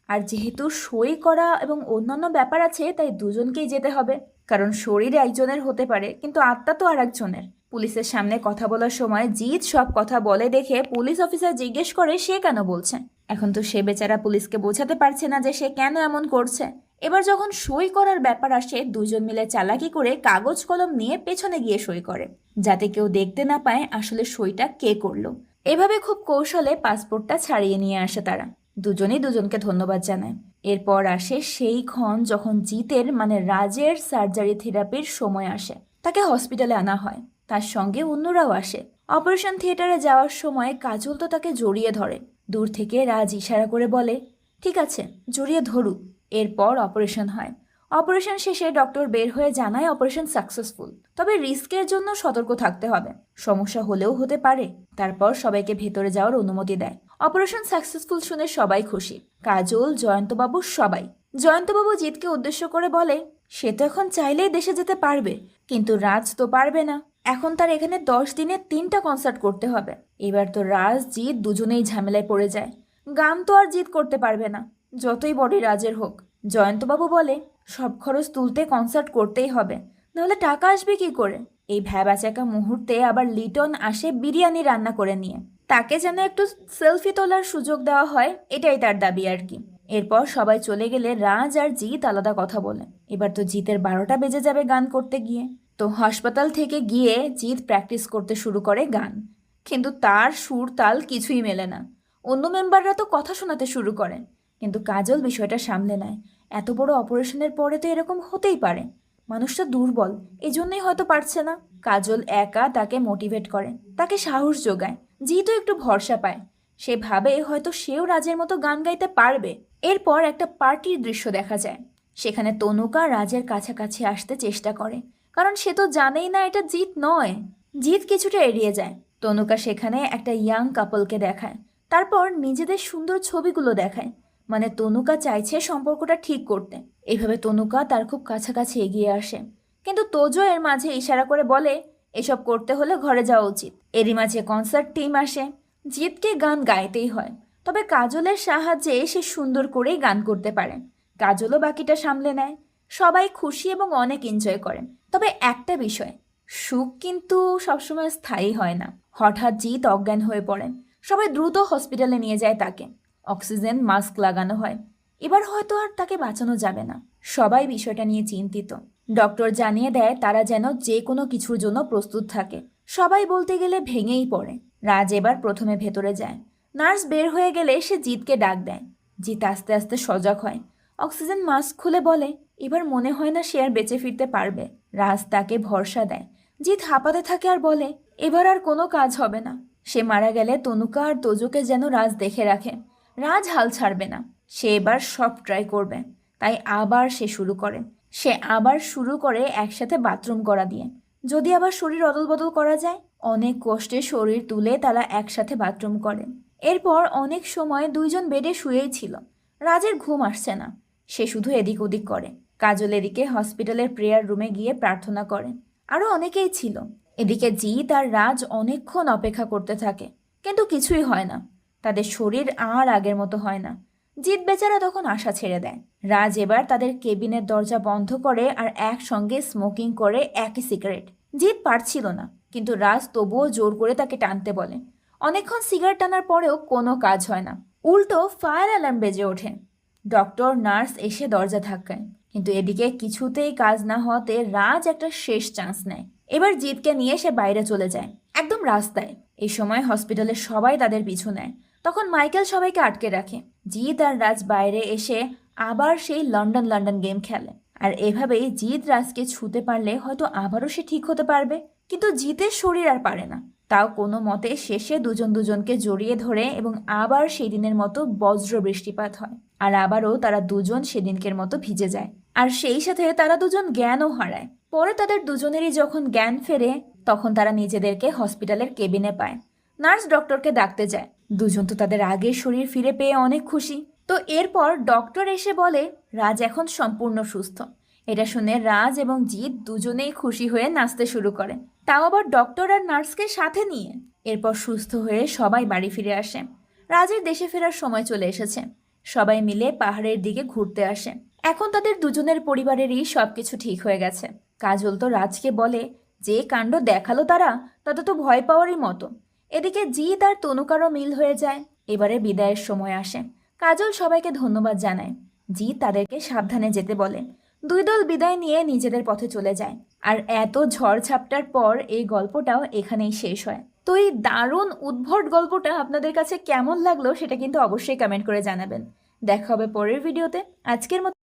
আর যেহেতু সই করা এবং অন্যান্য ব্যাপার আছে তাই দুজনকেই যেতে হবে, কারণ শরীর একজনের হতে পারে কিন্তু আত্মা তো আর একজনের। পুলিশের সামনে কথা বলার সময় জিৎ সব কথা বলে দেখে পুলিশ অফিসার জিজ্ঞেস করে সে কেন বলছে। এখন তো সে বেচারা পুলিশকে বোঝাতে পারছে না যে সে কেন এমন করছে। এবার যখন সই করার ব্যাপার আসে দুজন মিলে চালাকি করে কাগজ কলম নিয়ে পেছনে গিয়ে সই করে, যাতে কেউ দেখতে না পায় আসলে সইটা কে করলো। এভাবে খুব কৌশলে পাসপোর্টটা ছাড়িয়ে নিয়ে আসে তারা। দুজনেই দুজনকে ধন্যবাদ জানায়। এরপর আসে সেই ক্ষণ যখন জিতের মানে রাজের সার্জারি থেরাপির সময় আসে। তাকে হসপিটালে আনা হয়, তার সঙ্গে অন্যরাও আসে। অপারেশন থিয়েটারে যাওয়ার সময় কাজল তো তাকে জড়িয়ে ধরে। দূর থেকে রাজ ইশারা করে বলে, ঠিক আছে জড়িয়ে ধরুক। এরপর অপারেশন হয়। অপারেশন শেষে ডক্টর বের হয়ে জানায় অপারেশন সাকসেসফুল, তবে রিস্কের জন্য সতর্ক থাকতে হবে, সমস্যা হলেও হতে পারে। তারপর সবাইকে ভেতরে যাওয়ার অনুমতি দেয়। অপারেশন সাকসেসফুল শুনে সবাই খুশি, কাজল, জয়ন্তবাবু, সবাই। জয়ন্তবাবু জিতকে উদ্দেশ্য করে বলে, সে তো এখন চাইলেই দেশে যেতে পারবে, কিন্তু রাজ তো পারবে না। এখন তার এখানে 10 দিনে 3টা কনসার্ট করতে হবে। এবার তো রাজ জিৎ দুজনেই ঝামেলায় পড়ে যায়। গান তো আর জিৎ করতে পারবে না, যতই বড় রাজের হোক। জয়ন্তবাবু বলে, সব খরচ তুলতে কনসার্ট করতেই হবে, নাহলে টাকা আসবে কি করে। এই ভ্যাবাচাকা মুহূর্তে আবার লিটন আসে বিরিয়ানি রান্না করে নিয়ে, তাকে যেন একটু সেলফি তোলার সুযোগ দেওয়া হয়, এটাই তার দাবি আর কি। এরপর সবাই চলে গেলে রাজ আর জিৎ আলাদা কথা বলে। এবার তো জিতের 12টা বেজে যাবে গান করতে গিয়ে। তো হাসপাতাল থেকে গিয়ে জিৎ প্র্যাকটিস করতে শুরু করে গান, কিন্তু তার সুর তাল কিছুই মেলে না। অন্য মেম্বাররা তো কথা শোনাতে শুরু করে, কিন্তু কাজল বিষয়টা সামলে নেয়। এত বড় অপারেশনের পরে তো এরকম হতেই পারে, মানুষটা দুর্বল, এই জন্যই হয়তো পারছে না। কাজল একা তাকে মোটিভেট করে, তাকে সাহস যোগায়। জিতও একটু ভরসা পায়, সে ভাবে হয়তো সেও রাজের মতো গান গাইতে পারবে। এরপর একটা পার্টির দৃশ্য দেখা যায়, সেখানে তনুকা রাজের কাছাকাছি আসতে চেষ্টা করে, কারণ সে তো জানেই না এটা জিত নয়। জিত কিছুটা এড়িয়ে যায়। তনুকা সেখানে একটা ইয়াং কাপলকে দেখায়, তারপর নিজেদের সুন্দর ছবিগুলো দেখায়, মানে তনুকা চাইছে সম্পর্কটা ঠিক করতে। এইভাবে তনুকা তার খুব কাছাকাছি এগিয়ে আসে, কিন্তু তোজো এর মাঝে ইশারা করে বলে, এসব করতে হলে ঘরে যাওয়া উচিত। এরই মাঝে কনসার্ট টিম আসে। জিতকে গান গাইতেই হয়, তবে কাজলের সাহায্যে সে সুন্দর করেই গান করতে পারে। কাজলও বাকিটা সামলে নেয়। সবাই খুশি এবং অনেক এনজয় করে। তবে একটা বিষয়, সুখ কিন্তু সবসময় স্থায়ী হয় না। হঠাৎ জিত অজ্ঞান হয়ে পড়েন, সবাই দ্রুত হসপিটালে নিয়ে যায় তাকে। অক্সিজেন মাস্ক লাগানো হয়, এবার হয়তো আর তাকে বাঁচানো যাবে না। সবাই বিষয়টা নিয়ে চিন্তিত। ডক্টর জানিয়ে দেয় তারা যেন যে কোনো কিছুর জন্য প্রস্তুত থাকে। সবাই বলতে গেলে ভেঙেই পড়ে। রাজ এবার প্রথমে ভেতরে যায়। নার্স বের হয়ে গেলে সে জিতকে ডাক দেয়। জিত আস্তে আস্তে সজাগ হয়, অক্সিজেন মাস্ক খুলে বলে, এবার মনে হয় না সে আর বেঁচে ফিরতে পারবে। রাজ তাকে ভরসা দেয়। জিত হাঁপাতে থাকে আর বলে, এবার আর কোনো কাজ হবে না। সে মারা গেলে তনুকা আর তোজোকে যেন রাজ দেখে রাখে। রাজ হাল ছাড়বে না, সে এবার সব ট্রাই করবে। তাই আবার সে আবার শুরু করে একসাথে বাথরুম করা দিয়ে। যদি আবার শরীর অদল বদল করা যায়, অনেক কষ্টে শরীর তুলে তারা একসাথে বাথরুম করে। এরপর অনেক সময় দুইজন বেডে শুয়েই ছিল। রাজের ঘুম আসছে না, সে শুধু এদিক ওদিক করে। কাজল এদিকে হসপিটালের প্রেয়ার রুমে গিয়ে প্রার্থনা করে। আরও অনেকেই ছিল। এদিকে জিৎ আর রাজ অনেকক্ষণ অপেক্ষা করতে থাকে, কিন্তু কিছুই হয় না। তাদের শরীর আর আগের মতো হয় না। জিৎ বেচারা তখন আশা ছেড়ে দেয়। রাজ এবার তাদের কেবিনের দরজা বন্ধ করে আর একসঙ্গে স্মোকিং করে একই সিগারেট। জিৎ পারছিল না, কিন্তু রাজ তবুও জোর করে তাকে টানতে বলে। অনেকক্ষণ সিগারেট টানার পরেও কোনো কাজ হয় না, উল্টো ফায়ার অ্যালার্ম বেজে ওঠে। ডক্টর নার্স এসে দরজা ধাক্কায়, কিন্তু এদিকে কিছুতেই কাজ না হতে রাজ একটা শেষ চান্স নেয়। এবার জিতকে নিয়ে সে বাইরে চলে যায়, একদম রাস্তায়। এই সময় হসপিটালের সবাই তাদের পিছু নেয়। তখন মাইকেল সবাইকে আটকে রাখে। জিৎ আর রাজ বাইরে এসে আবার সেই লন্ডন লন্ডন গেম খেলে। আর এভাবেই জিৎ রাজকে ছুঁতে পারলে হয়তো আবারও সে ঠিক হতে পারবে, কিন্তু জিতের শরীর আর পারে না। তাও কোনো মতে শেষে দুজন দুজনকে জড়িয়ে ধরে এবং আবার সেই দিনের মতো বজ্র বৃষ্টিপাত হয়। আর আবারও তারা দুজন সেদিনকের মতো ভিজে যায়। আর সেই সাথে তারা দুজন জ্ঞানও হারায়। পরে তাদের দুজনেরই যখন জ্ঞান ফেরে তখন তারা নিজেদেরকে হসপিটালের কেবিনে পায়। নার্স ডক্টরকে ডাকতে যায়। দুজন তো তাদের আগের শরীর ফিরে পেয়ে অনেক খুশি। তো এরপর ডক্টর এসে বলে রাজ এখন সম্পূর্ণ সুস্থ। এটা শুনে রাজ এবং জিৎ দুজনেই খুশি হয়ে নাচতে শুরু করে, তাও আবার ডক্টর আর নার্সকে সাথে নিয়ে। এরপর সুস্থ হয়ে সবাই বাড়ি ফিরে আসে। রাজের দেশে ফেরার সময় চলে এসেছে। সবাই মিলে পাহাড়ের দিকে ঘুরতে আসে। এখন তাদের দুজনের পরিবারেরই সবকিছু ঠিক হয়ে গেছে। কাজল তো রাজকে বলে, যে কাণ্ড দেখালো তারা, তাতে তো ভয় পাওয়ারই মতো। এদিকে জিৎ আর তনুকারও মিল হয়ে যায়। এবারে বিদায়ের সময় আসে। কাজল সবাইকে ধন্যবাদ জানায়। জিৎ তাদেরকে সাবধানে যেতে বলে। দুই দল বিদায় নিয়ে নিজেদের পথে চলে যায়। আর এত ঝড়ঝাপটার পর এই গল্পটাও এখানেই শেষ হয়। তো এই দারুণ উদ্ভট গল্পটা আপনাদের কাছে কেমন লাগলো সেটা কিন্তু অবশ্যই কমেন্ট করে জানাবেন। দেখা হবে পরের ভিডিওতে। আজকের মতো